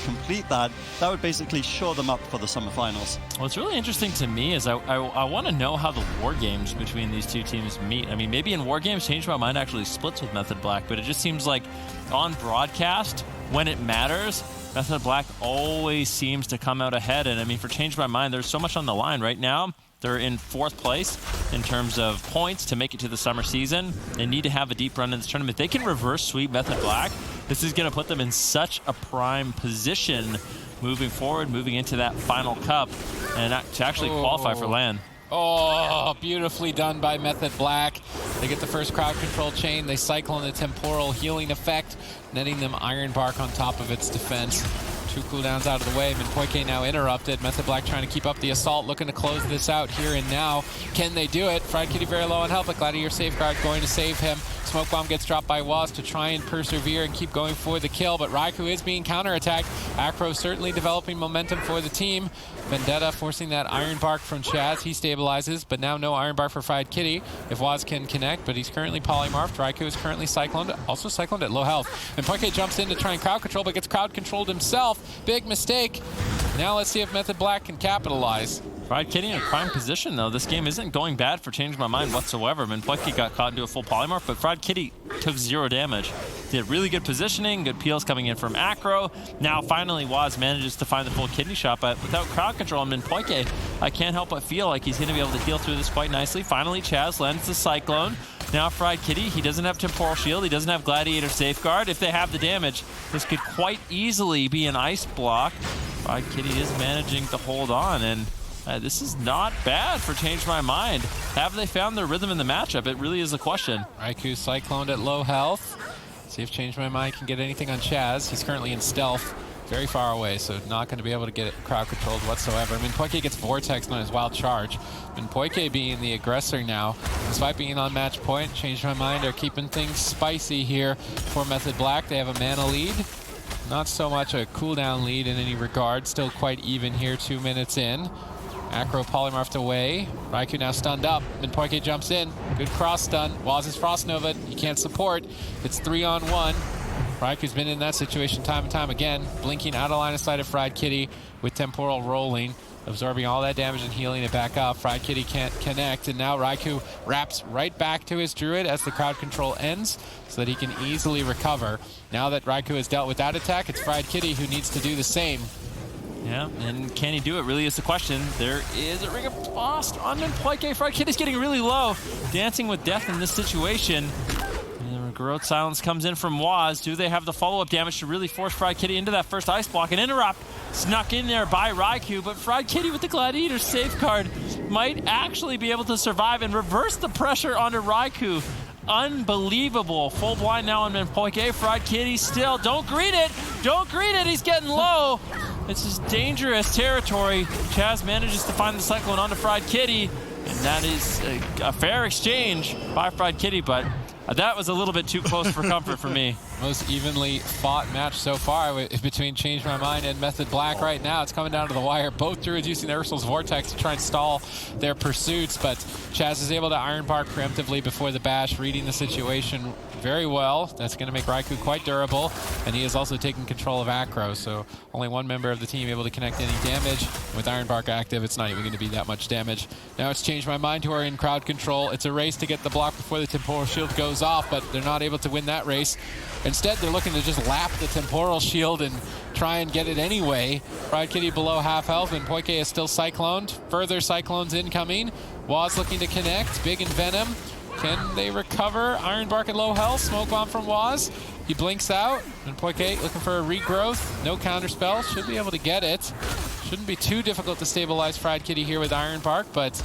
complete that, that would basically shore them up for the summer finals. What's really interesting to me is I want to know how the war games between these two teams meet. I mean, maybe in war games, Change My Mind actually splits with Method Black, but it just seems like on broadcast, when it matters, Method Black always seems to come out ahead. And I mean, for Change My Mind, there's so much on the line right now. They're in 4th place in terms of points to make it to the summer season. They need to have a deep run in this tournament. They can reverse sweep Method Black. This is going to put them in such a prime position moving forward, moving into that final cup, and to actually qualify for LAN. Oh, beautifully done by Method Black. They get the first crowd control chain. They cycle in the temporal healing effect, netting them Iron Bark on top of its defense. 2 cooldowns out of the way. Minpoike now interrupted. Method Black trying to keep up the assault, looking to close this out here and now. Can they do it? Fried Kitty very low on health, but Gladiator Safeguard going to save him. Smoke Bomb gets dropped by Waz to try and persevere and keep going for the kill, but Raikou is being counterattacked. Acro certainly developing momentum for the team. Vendetta forcing that Iron Bark from Chaz. He stabilizes, but now no Iron Bark for Fried Kitty if Waz can connect, but he's currently polymorphed. Raikou is currently cycloned, also cycloned at low health. And Poike jumps in to try and crowd control, but gets crowd controlled himself. Big mistake. Now let's see if Method Black can capitalize. Fried Kitty in a prime position, though. This game isn't going bad for Change My Mind whatsoever. Minpoike got caught into a full polymorph, but Fried Kitty took 0 damage. Did really good positioning, good peels coming in from Acro. Now, finally, Waz manages to find the full kidney shot, but without crowd control on Minpoike, I can't help but feel like he's going to be able to heal through this quite nicely. Finally, Chaz lands the Cyclone. Now, Fried Kitty, he doesn't have Temporal Shield, he doesn't have Gladiator Safeguard. If they have the damage, this could quite easily be an ice block. Fried Kitty is managing to hold on, and this is not bad for Change My Mind. Have they found their rhythm in the matchup? It really is a question. Raikou cycloned at low health. See if Change My Mind can get anything on Chaz. He's currently in stealth, very far away, so not going to be able to get it crowd controlled whatsoever. I mean, Poike gets Vortex on his Wild Charge. And Poike being the aggressor now, despite being on match point, Change My Mind are keeping things spicy here for Method Black. They have a mana lead. Not so much a cooldown lead in any regard. Still quite even here, 2 minutes in. Acro polymorphed away. Raikou now stunned up. Minpoike jumps in. Good cross stun. Waz's Frost Nova. He can't support. It's 3-on-1. Raikou's been in that situation time and time again. Blinking out of line of sight of Fried Kitty with Temporal rolling. Absorbing all that damage and healing it back up. Fried Kitty can't connect. And now Raikou wraps right back to his Druid as the crowd control ends so that he can easily recover. Now that Raikou has dealt with that attack, it's Fried Kitty who needs to do the same. Yeah, and can he do it really is the question. There is a Ring of Frost on Minpoike. Fried Kitty's getting really low. Dancing with death in this situation. And the Garrote Silence comes in from Waz. Do they have the follow-up damage to really force Fried Kitty into that first ice block? An interrupt snuck in there by Raikou, but Fried Kitty with the Gladiator Safeguard might actually be able to survive and reverse the pressure onto Raikou. Unbelievable. Full blind now on Minpoike. Fried Kitty still. Don't greet it. Don't greet it. He's getting low. This is dangerous territory. Chaz manages to find the Cyclone onto Fried Kitty, and that is a fair exchange by Fried Kitty, but that was a little bit too close for comfort for me. most evenly fought match so far between Change My Mind and Method Black right now. It's coming down to the wire. Both Druids using Ursul's Vortex to try and stall their pursuits, but Chaz is able to Iron Bark preemptively before the bash, reading the situation very well. That's going to make Raikou quite durable, and he is also taking control of Acro, so only one member of the team able to connect any damage. With Iron Bark active, it's not even going to be that much damage. Now it's Change My Mind who are in crowd control. It's a race to get the block before the Temporal Shield goes off, but they're not able to win that race. Instead, they're looking to just lap the Temporal Shield and try and get it anyway. Fried Kitty below half health, and Poike is still cycloned. Further cyclones incoming. Waz looking to connect. Big and Venom. Can they recover? Iron Bark at low health. Smoke bomb from Waz. He blinks out, and Poike looking for a regrowth. No counterspell. Should be able to get it. Shouldn't be too difficult to stabilize Fried Kitty here with Iron Bark, but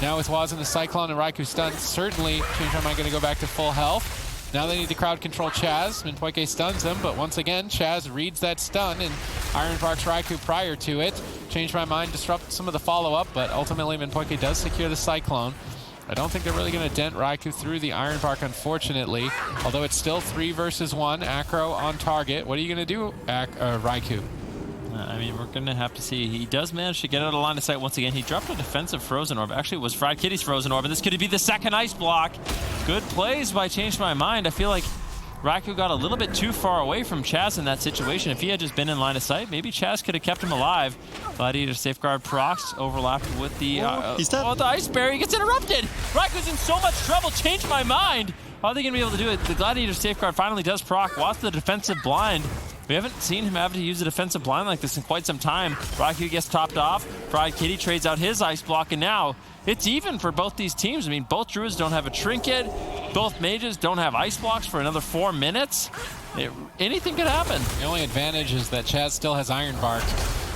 now with Waz in the Cyclone and Raikou stunned, certainly Change My Mind going to go back to full health. Now they need to crowd control Chaz, and Poike stuns him, but once again, Chaz reads that stun, and Iron Bark's Raikou prior to it. Change My Mind disrupt some of the follow-up, but ultimately Minpoike does secure the Cyclone. I don't think they're really going to dent Raikou through the Iron Bark, unfortunately, although it's still 3 versus 1. Acro on target. What are you going to do, Raikou? I mean, we're going to have to see. He does manage to get out of line of sight once again. He dropped a defensive Frozen Orb. Actually, it was Fried Kitty's Frozen Orb, and this could be the second Ice Block. Good plays by Change My Mind. I feel like Raikou got a little bit too far away from Chaz in that situation. If he had just been in line of sight, maybe Chaz could have kept him alive. Gladiator Safeguard procs overlapped with the... he's dead. Oh, the Ice Barrier gets interrupted. Raikou's in so much trouble. Change My Mind. How are they going to be able to do it? The Gladiator Safeguard finally does proc. Watch the defensive blind. We haven't seen him have to use a defensive blind like this in quite some time. Raikou gets topped off. Fried Kitty trades out his Ice Block, and now it's even for both these teams. I mean, both Druids don't have a Trinket. Both Mages don't have Ice Blocks for another 4 minutes. Anything could happen. The only advantage is that Chaz still has Iron Bark,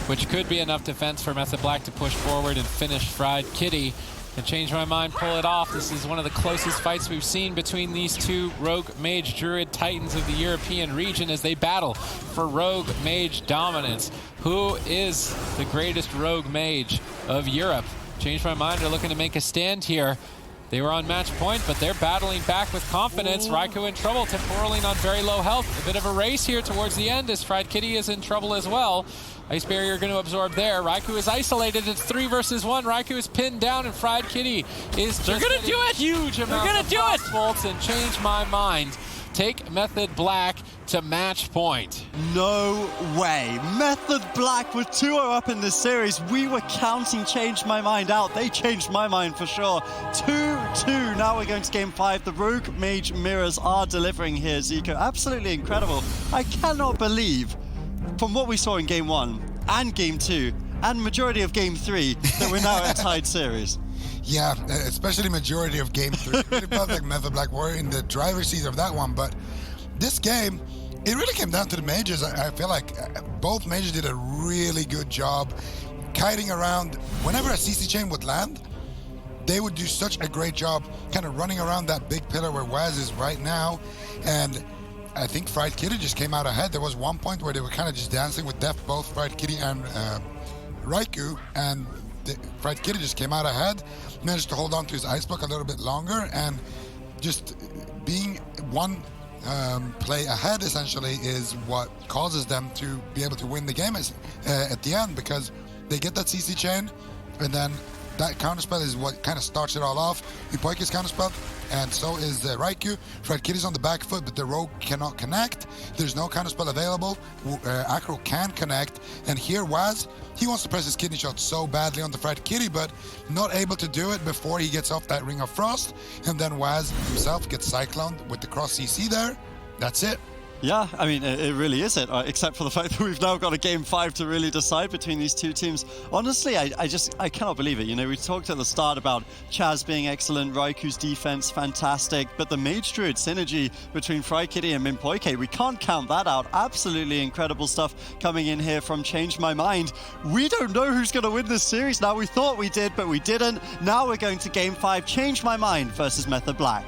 which could be enough defense for Method Black to push forward and finish Fried Kitty. And Change My Mind, pull it off. This is one of the closest fights we've seen between these two Rogue Mage Druid Titans of the European region as they battle for Rogue Mage dominance. Who is the greatest Rogue Mage of Europe? Change My Mind are looking to make a stand here. They were on match point, but they're battling back with confidence. Raikou in trouble, Temporaling on very low health. A bit of a race here towards the end as Fried Kitty is in trouble as well. Ice Barrier going to absorb there. Raikou is isolated. It's 3 versus 1. Raikou is pinned down, and Fried Kitty is just gonna do it. Huge amount of frost bolts, and Change My Mind take Method Black to match point. No way. Method Black with 2-0 up in this series. We were counting Change My Mind out. They changed my mind for sure. 2-2. Now we're going to game 5. The Rogue Mage mirrors are delivering here, Zico. Absolutely incredible. I cannot believe, from what we saw in game 1 and game 2 and majority of game 3, that we're now in a tied series. Yeah, especially majority of game 3. It really felt like Method Black were in the driver's seat of that one, but this game, it really came down to the Mages. I feel like both Mages did a really good job kiting around. Whenever a CC chain would land, they would do such a great job kind of running around that big pillar where Waz is right now, and I think Fried Kitty just came out ahead. There was one point where they were kind of just dancing with death, both Fried Kitty and Raikou, and Fried Kitty just came out ahead, managed to hold on to his Ice Block a little bit longer, and just being one play ahead essentially is what causes them to be able to win the game at the end, because they get that CC chain, and then that counterspell is what kind of starts it all off. Minpoike's counterspell, and so is Raikou. Fried Kitty's on the back foot, but the Rogue cannot connect. There's no counterspell available. Acro can connect, and here Waz, he wants to press his kidney shot so badly on the Fried Kitty, but not able to do it before he gets off that Ring of Frost, and then Waz himself gets cycloned with the cross CC there. That's it. Yeah, I mean, it really is it, except for the fact that we've now got a game 5 to really decide between these two teams. Honestly, I cannot believe it. You know, we talked at the start about Chaz being excellent, Raikou's defense fantastic, but the Mage Druid synergy between Fried Kitty and Minpoike, we can't count that out. Absolutely incredible stuff coming in here from Change My Mind. We don't know who's going to win this series now. We thought we did, but we didn't. Now we're going to game 5, Change My Mind versus Method Black.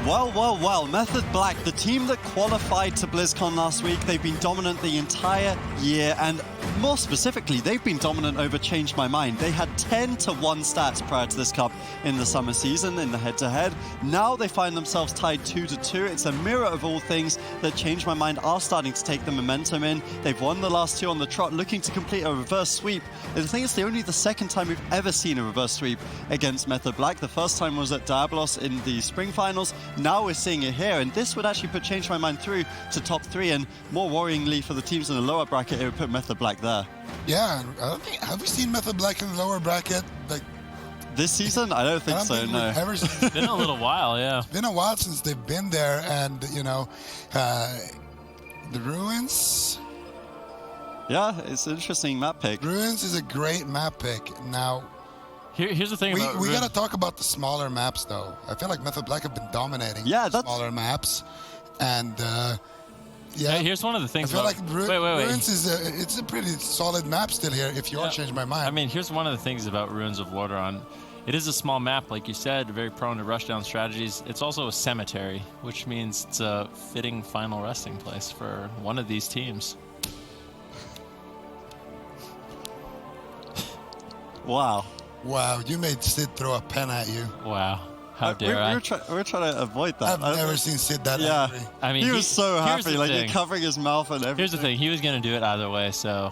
Well, Method Black, the team that qualified to BlizzCon last week, they've been dominant the entire year, and more specifically, they've been dominant over Change My Mind. They had 10-1 stats prior to this cup in the summer season in the head-to-head. Now they find themselves tied 2-2. It's a mirror of all things that Change My Mind are starting to take the momentum in. They've won the last 2 on the trot, looking to complete a reverse sweep. And the thing is, they're only the second time we've ever seen a reverse sweep against Method Black. The first time was at Diablos in the spring finals. Now we're seeing it here, and this would actually put Change My Mind through to top 3, and more worryingly for the teams in the lower bracket, it would put Method Black there. Yeah, I don't think, have we seen Method Black in the lower bracket? Like this season? I don't think so, no. It's been a little while, yeah. It's been a while since they've been there, and, you know, the Ruins. Yeah, it's an interesting map pick. Ruins is a great map pick. Now, Here's the thing about we got to talk about the smaller maps, though. I feel like Method Black have been dominating smaller maps, and yeah. Here's one of the things. I feel like wait. Ruins is a pretty solid map still here. If you Change My Mind. I mean, here's one of the things about Ruins of Lordaeron. It is a small map, like you said, very prone to rushdown strategies. It's also a cemetery, which means it's a fitting final resting place for one of these teams. Wow. Wow, you made Sid throw a pen at you. Wow. How dare I? We're trying to avoid that. I've never seen Sid that angry. I mean, he was so happy, like he's covering his mouth and everything. Here's the thing, he was going to do it either way, so...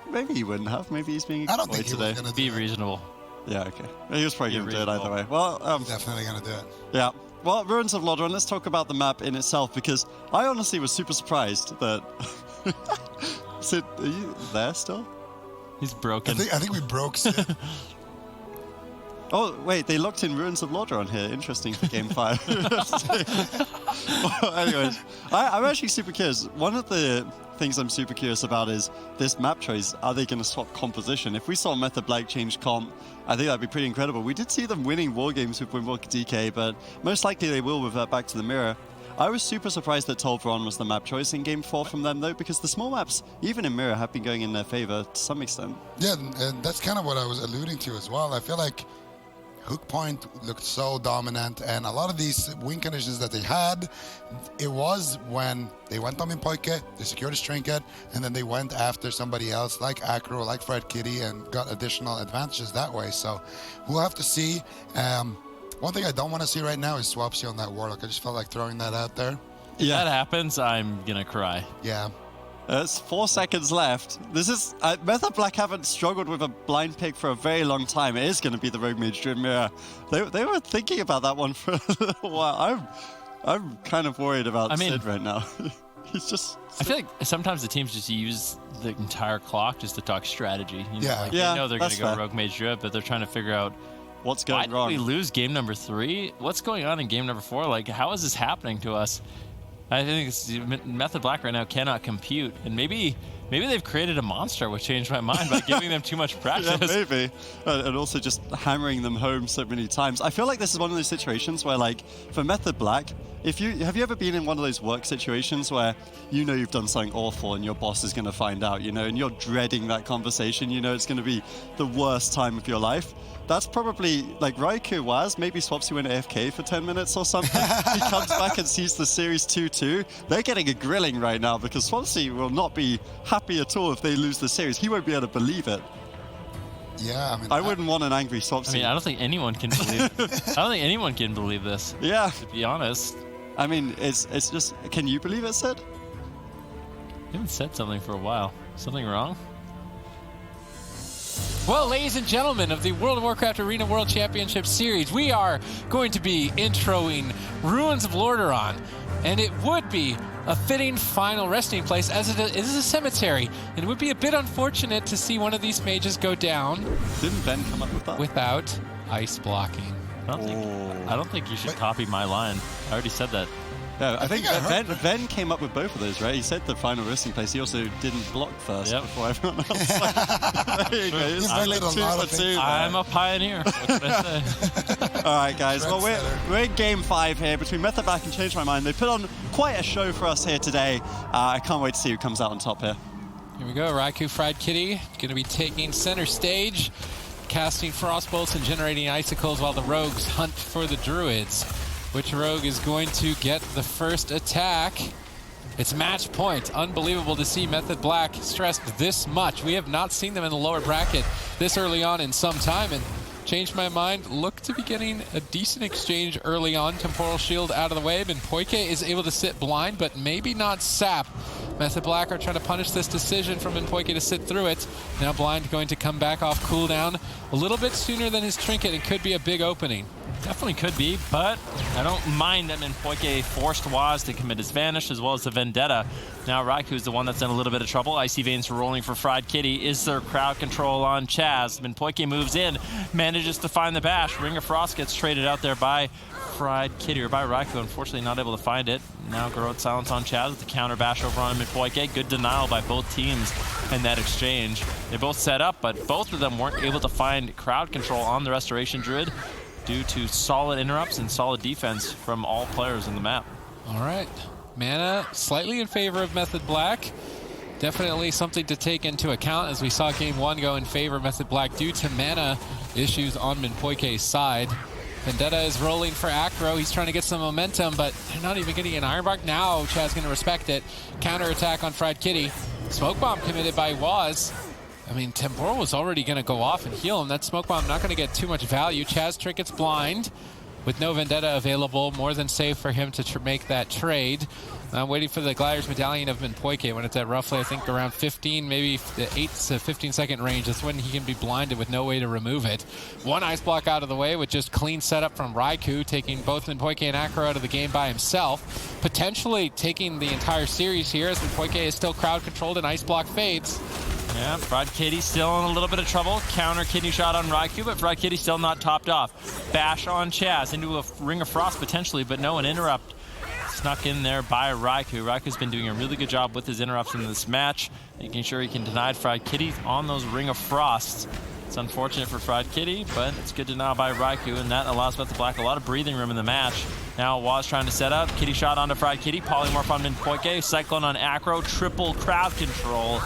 Maybe he wouldn't have. Maybe he's being I don't think today. He was gonna Be do reasonable. Yeah, okay. He was probably going to do it either way. Well, definitely going to do it. Yeah. Well, Ruins of Lordaeron, let's talk about the map in itself, because I honestly was super surprised that... Sid, are you there still? He's broken. I think we broke Sid. Oh, wait, they locked in Ruins of Lordaeron here. Interesting for Game 5. Well, anyways, I'm actually super curious. One of the things I'm super curious about is this map choice. Are they going to swap composition? If we saw Method Black change comp, I think that'd be pretty incredible. We did see them winning war games with Windwalker DK, but most likely they will revert back to the mirror. I was super surprised that Tolvaron was the map choice in Game 4 from them, though, because the small maps, even in mirror, have been going in their favor to some extent. Yeah, and that's kind of what I was alluding to as well. I feel like Hook Point looked so dominant, and a lot of these win conditions that they had, it was when they went on Poike, they secured his trinket, and then they went after somebody else like Acro, like Fred Kitty, and got additional advantages that way. So we'll have to see. One thing I don't want to see right now is Swapsy on that Warlock. I just felt like throwing that out there. If that happens, I'm going to cry. Yeah. There's 4 seconds left. This is Method Black haven't struggled with a blind pick for a very long time. It is going to be the Rogue Mage Druid mirror. They were thinking about that one for a little while. I'm kind of worried about Sid right now. He's just... I feel like sometimes the teams just use the entire clock just to talk strategy. You know, they know they're going to go Rogue Mage Druid, but they're trying to figure out what's going wrong. Why did we lose game number 3? What's going on in game number 4? Like, how is this happening to us? I think Method Black right now cannot compute, and maybe they've created a monster which changed my mind by giving them too much practice. Yeah, maybe, and also just hammering them home so many times. I feel like this is one of those situations where, like, for Method Black, have you ever been in one of those work situations where you know you've done something awful and your boss is going to find out, you know, and you're dreading that conversation, you know, it's going to be the worst time of your life? That's probably, like, Raikou was, maybe Swapsy went AFK for 10 minutes or something. He comes back and sees the series 2-2. They're getting a grilling right now because Swapsy will not be happy at all if they lose the series. He won't be able to believe it. Yeah, I mean... I wouldn't want an angry Swapsy. I mean, I don't think anyone can believe I don't think anyone can believe this. Yeah. To be honest. I mean, it's just... Can you believe it, Sid? You haven't said something for a while. Something wrong? Well, ladies and gentlemen of the World of Warcraft Arena World Championship Series, we are going to be introing Ruins of Lordaeron, and it would be a fitting final resting place as it is a cemetery, and it would be a bit unfortunate to see one of these mages go down. Didn't Ben come up with that? Without ice blocking. I don't think you should copy my line. I already said that. Yeah, I think Ben came up with both of those, right? He said the final resting place. He also didn't block first before everyone else. There you go. It's 2 for 2. I'm a pioneer. What can I say? All right, guys. Well, we're in Game 5 here between Method Black and Change My Mind. They put on quite a show for us here today. I can't wait to see who comes out on top here. Here we go. Raikou Fried Kitty going to be taking center stage, casting Frostbolts and generating icicles while the rogues hunt for the druids. Which rogue is going to get the first attack? It's match point. Unbelievable to see Method Black stressed this much. We have not seen them in the lower bracket this early on in some time, and changed my mind. Look to be getting a decent exchange early on. Temporal Shield out of the way, and Poike is able to sit blind, but maybe not sap. Method Black are trying to punish this decision from Poike to sit through it. Now Blind going to come back off cooldown a little bit sooner than his Trinket. It could be a big opening. Definitely could be, but I don't mind that Poike forced Waz to commit his Vanish as well as the Vendetta. Now Raikou is the one that's in a little bit of trouble. Icy Veins rolling for Fried Kitty. Is there crowd control on Chaz? Poike moves in, manages to find the bash. Ring of Frost gets traded out there by Fried Kitty, or by Raikou. Unfortunately not able to find it. Now Garrote Silence on Chaz with the counter bash over on Poike. Good denial by both teams in that exchange. They both set up, but both of them weren't able to find crowd control on the Restoration Druid due to solid interrupts and solid defense from all players in the map. All right, mana slightly in favor of Method Black. Definitely something to take into account, as we saw game one go in favor of Method Black due to mana issues on Poike's side. Vendetta is rolling for Acro. He's trying to get some momentum, but they're not even getting an Ironbark. Now Chaz going to respect it. Counter attack on Fried Kitty. Smoke Bomb committed by Waz. I mean, Temporal was already going to go off and heal him. That Smoke Bomb not going to get too much value. Chaz Trinket's blind with no Vendetta available. More than safe for him to make that trade. I'm waiting for the Glider's Medallion of Poike when it's at roughly, I think, around 15, maybe the 8 to 15 second range. That's when he can be blinded with no way to remove it. One Ice Block out of the way with just clean setup from Raikou, taking both Poike and Acro out of the game by himself. Potentially taking the entire series here, as Poike is still crowd controlled and Ice Block fades. Yeah, Fried Kitty still in a little bit of trouble. Counter kidney shot on Raikou, but Fried Kitty still not topped off. Bash on Chaz into a Ring of Frost potentially, but no, an interrupt snuck in there by Raikou. Raikou's been doing a really good job with his interrupts in this match, making sure he can deny Fried Kitty on those Ring of Frosts. It's unfortunate for Fried Kitty, but it's good denial by Raikou, and that allows Method Black a lot of breathing room in the match. Now Waz trying to set up. Kitty shot onto Fried Kitty. Polymorph on Poike. Cyclone on Acro. Triple crowd control.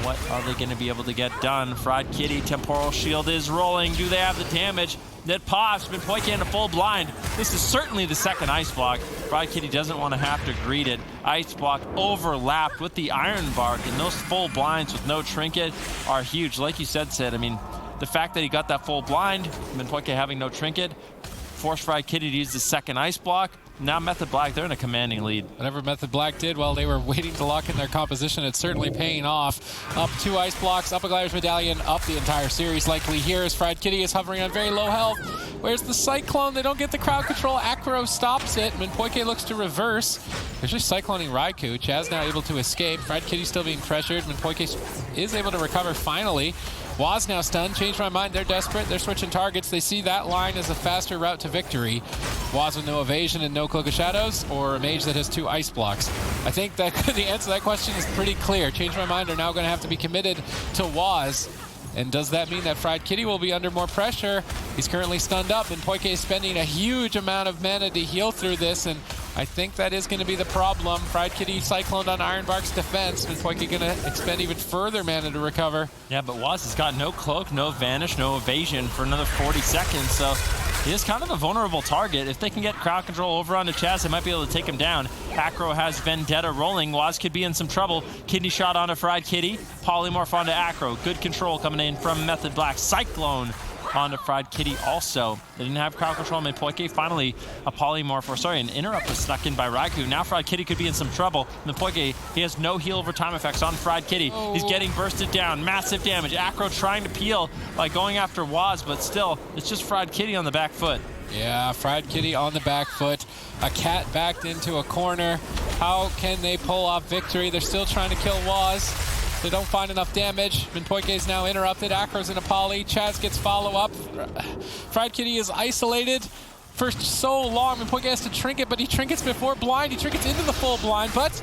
What are they going to be able to get done? Fried Kitty, Temporal Shield is rolling. Do they have the damage? That pops. Poike into full blind. This is certainly the second Ice Block. Fried Kitty doesn't want to have to greet it. Ice Block overlapped with the Iron Bark, and those full blinds with no Trinket are huge. Like you said, Sid, I mean, the fact that he got that full blind, Poike having no Trinket, forced Fried Kitty to use the second Ice Block. Now Method Black, they're in a commanding lead. Whatever Method Black did while they were waiting to lock in their composition, it's certainly paying off. Up 2 Ice Blocks, up a Glider's Medallion, up the entire series likely here as Fried Kitty is hovering on very low health. Where's the Cyclone? They don't get the crowd control. Acro stops it. Poike looks to reverse. They're just cycloning Raikou. Chaz now able to escape. Fried Kitty still being pressured. Poike is able to recover finally. Waz now stunned. Changed my mind. They're desperate. They're switching targets. They see that line as a faster route to victory. Waz with no evasion and no Cloak of Shadows, or a Mage that has 2 Ice Blocks. I think that the answer to that question is pretty clear. Change my mind are now going to have to be committed to Waz. And does that mean that Fried Kitty will be under more pressure? He's currently stunned up, and Poike is spending a huge amount of mana to heal through this, and I think that is going to be the problem. Fried Kitty cycloned on Ironbark's defense, and Poike going to expend even further mana to recover. Yeah, but Waz has got no Cloak, no Vanish, no Evasion for another 40 seconds, so he is kind of a vulnerable target. If they can get crowd control over onto Chaz, they might be able to take him down. Acro has Vendetta rolling. Waz could be in some trouble. Kidney shot onto Fried Kitty. Polymorph onto Acro. Good control coming in from Method Black. Cyclone onto Fried Kitty also. They didn't have crowd control. Poike finally a polymorph, or sorry, an interrupt was snuck in by Raikou. Now Fried Kitty could be in some trouble. Poike, he has no heal over time effects on Fried Kitty. Oh. He's getting bursted down. Massive damage. Acro trying to peel by going after Waz, but still, it's just Fried Kitty on the back foot. Yeah, Fried Kitty on the back foot. A cat backed into a corner. How can they pull off victory? They're still trying to kill Waz. They don't find enough damage. Poike is now interrupted. Acro's in a poly. Chaz gets follow-up. Fried Kitty is isolated for so long. Poike has to trinket, but he trinkets before blind. He trinkets into the full blind, but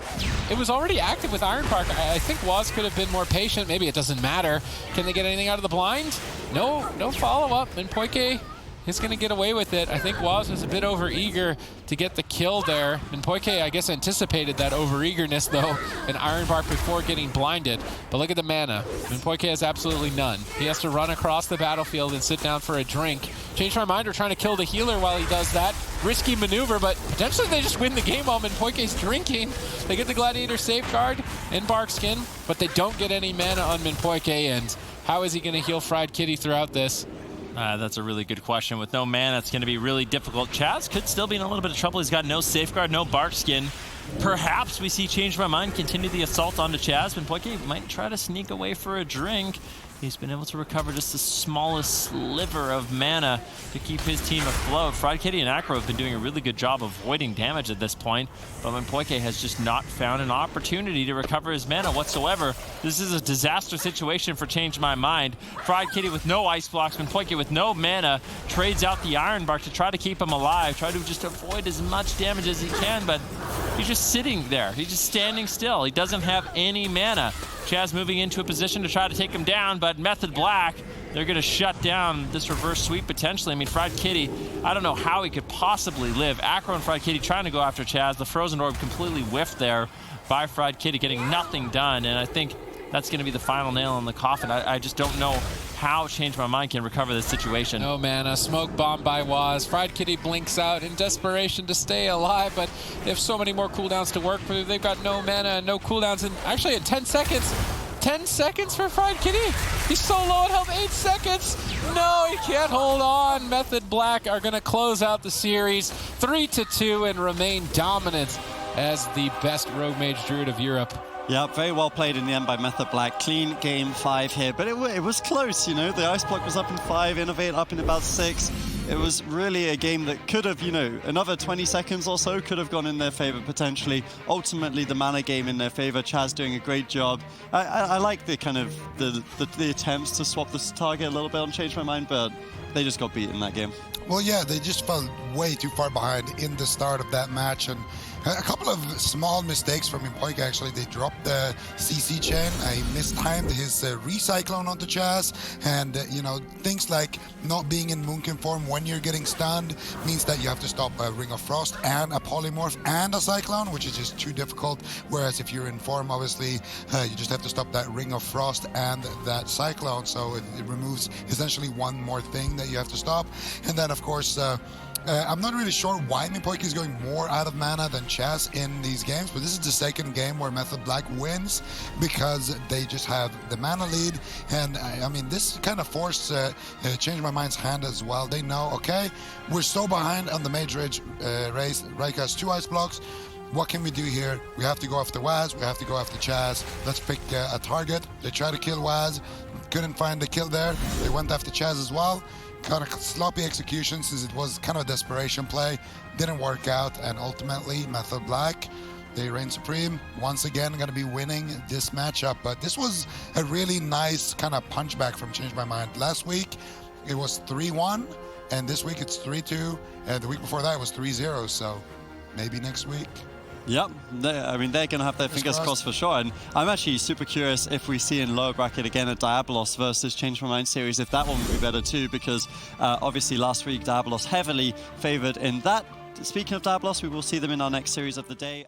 it was already active with Ironbark. I think Waz could have been more patient. Maybe it doesn't matter. Can they get anything out of the blind? No follow-up. Poike is going to get away with it. I think Waz was a bit over-eager to get the kill there. Poike, I guess, anticipated that over-eagerness, though, in Ironbark before getting blinded. But look at the mana. Poike has absolutely none. He has to run across the battlefield and sit down for a drink. Change My Mind are trying to kill the healer while he does that. Risky maneuver, but potentially they just win the game while Minpoike's drinking. They get the Gladiator Safeguard in Barkskin, but they don't get any mana on Minpoike, and how is he going to heal Fried Kitty throughout this? That's a really good question. With no mana, it's going to be really difficult. Chaz could still be in a little bit of trouble. He's got no Safeguard, no Barkskin. Perhaps we see Change My Mind continue the assault onto Chaz. Minpoike might try to sneak away for a drink. He's been able to recover just the smallest sliver of mana to keep his team afloat. Fried Kitty and Acro have been doing a really good job avoiding damage at this point, but Minpoike has just not found an opportunity to recover his mana whatsoever. This is a disaster situation for Change My Mind. Fried Kitty with no ice blocks, Minpoike with no mana, trades out the Iron Bark to try to keep him alive, try to just avoid as much damage as he can, but he's just sitting there. He's just standing still. He doesn't have any mana. Chaz moving into a position to try to take him down, but Method Black, they're going to shut down this reverse sweep potentially. I mean, Fried Kitty, I don't know how he could possibly live. Acro and Fried Kitty trying to go after Chaz. The Frozen Orb completely whiffed there by Fried Kitty, getting nothing done, and I think that's going to be the final nail in the coffin. I just don't know how Change My Mind can recover this situation. No mana, smoke bomb by Waz. Fried Kitty blinks out in desperation to stay alive, but they have so many more cooldowns to work with. They've got no mana and no cooldowns, and actually in 10 seconds. 10 seconds for Fried Kitty. He's so low on health, 8 seconds. No, he can't hold on. Method Black are gonna close out the series 3-2 and remain dominant as the best Rogue Mage Druid of Europe. Yeah, very well played in the end by Method Black. Clean game 5 here, but it was close, you know. The Ice Block was up in 5, Innovate up in about 6. It was really a game that could have, you know, another 20 seconds or so could have gone in their favor potentially. Ultimately, the mana game in their favor. Chaz doing a great job. I like the kind of the attempts to swap this target a little bit on Change My Mind, but they just got beat in that game. Well, yeah, they just fell way too far behind in the start of that match, and a couple of small mistakes from Minpoike, actually. They dropped the CC chain. He mistimed his recyclone onto Chaz, and you know, things like not being in Moonkin form when you're getting stunned means that you have to stop a Ring of Frost and a Polymorph and a Cyclone, which is just too difficult. Whereas if you're in form, obviously, you just have to stop that Ring of Frost and that Cyclone, so it removes essentially one more thing that you have to stop. And then, of course, I'm not really sure why Minpoike is going more out of mana than Chaz in these games, but this is the second game where Method Black wins because they just have the mana lead. And I mean, this kind of forced Change My Mind's hand as well. They know, okay, we're so behind on the Mage race. Raika has 2 ice blocks. What can we do here? We have to go after Waz, we have to go after Chaz. Let's pick a target. They tried to kill Waz, couldn't find the kill there. They went after Chaz as well. Kind of sloppy execution since it was kind of a desperation play. Didn't work out, and ultimately Method Black, they reign supreme. Once again, going to be winning this matchup. But this was a really nice kind of punchback from Change My Mind. Last week it was 3-1, and this week it's 3-2, and the week before that it was 3-0. So maybe next week. Yep, I mean, they're going to have their fingers crossed for sure. And I'm actually super curious if we see in lower bracket again a Diabolos versus Change My Mind series, if that one would be better too, because obviously last week Diabolos heavily favored in that. Speaking of Diabolos, we will see them in our next series of the day.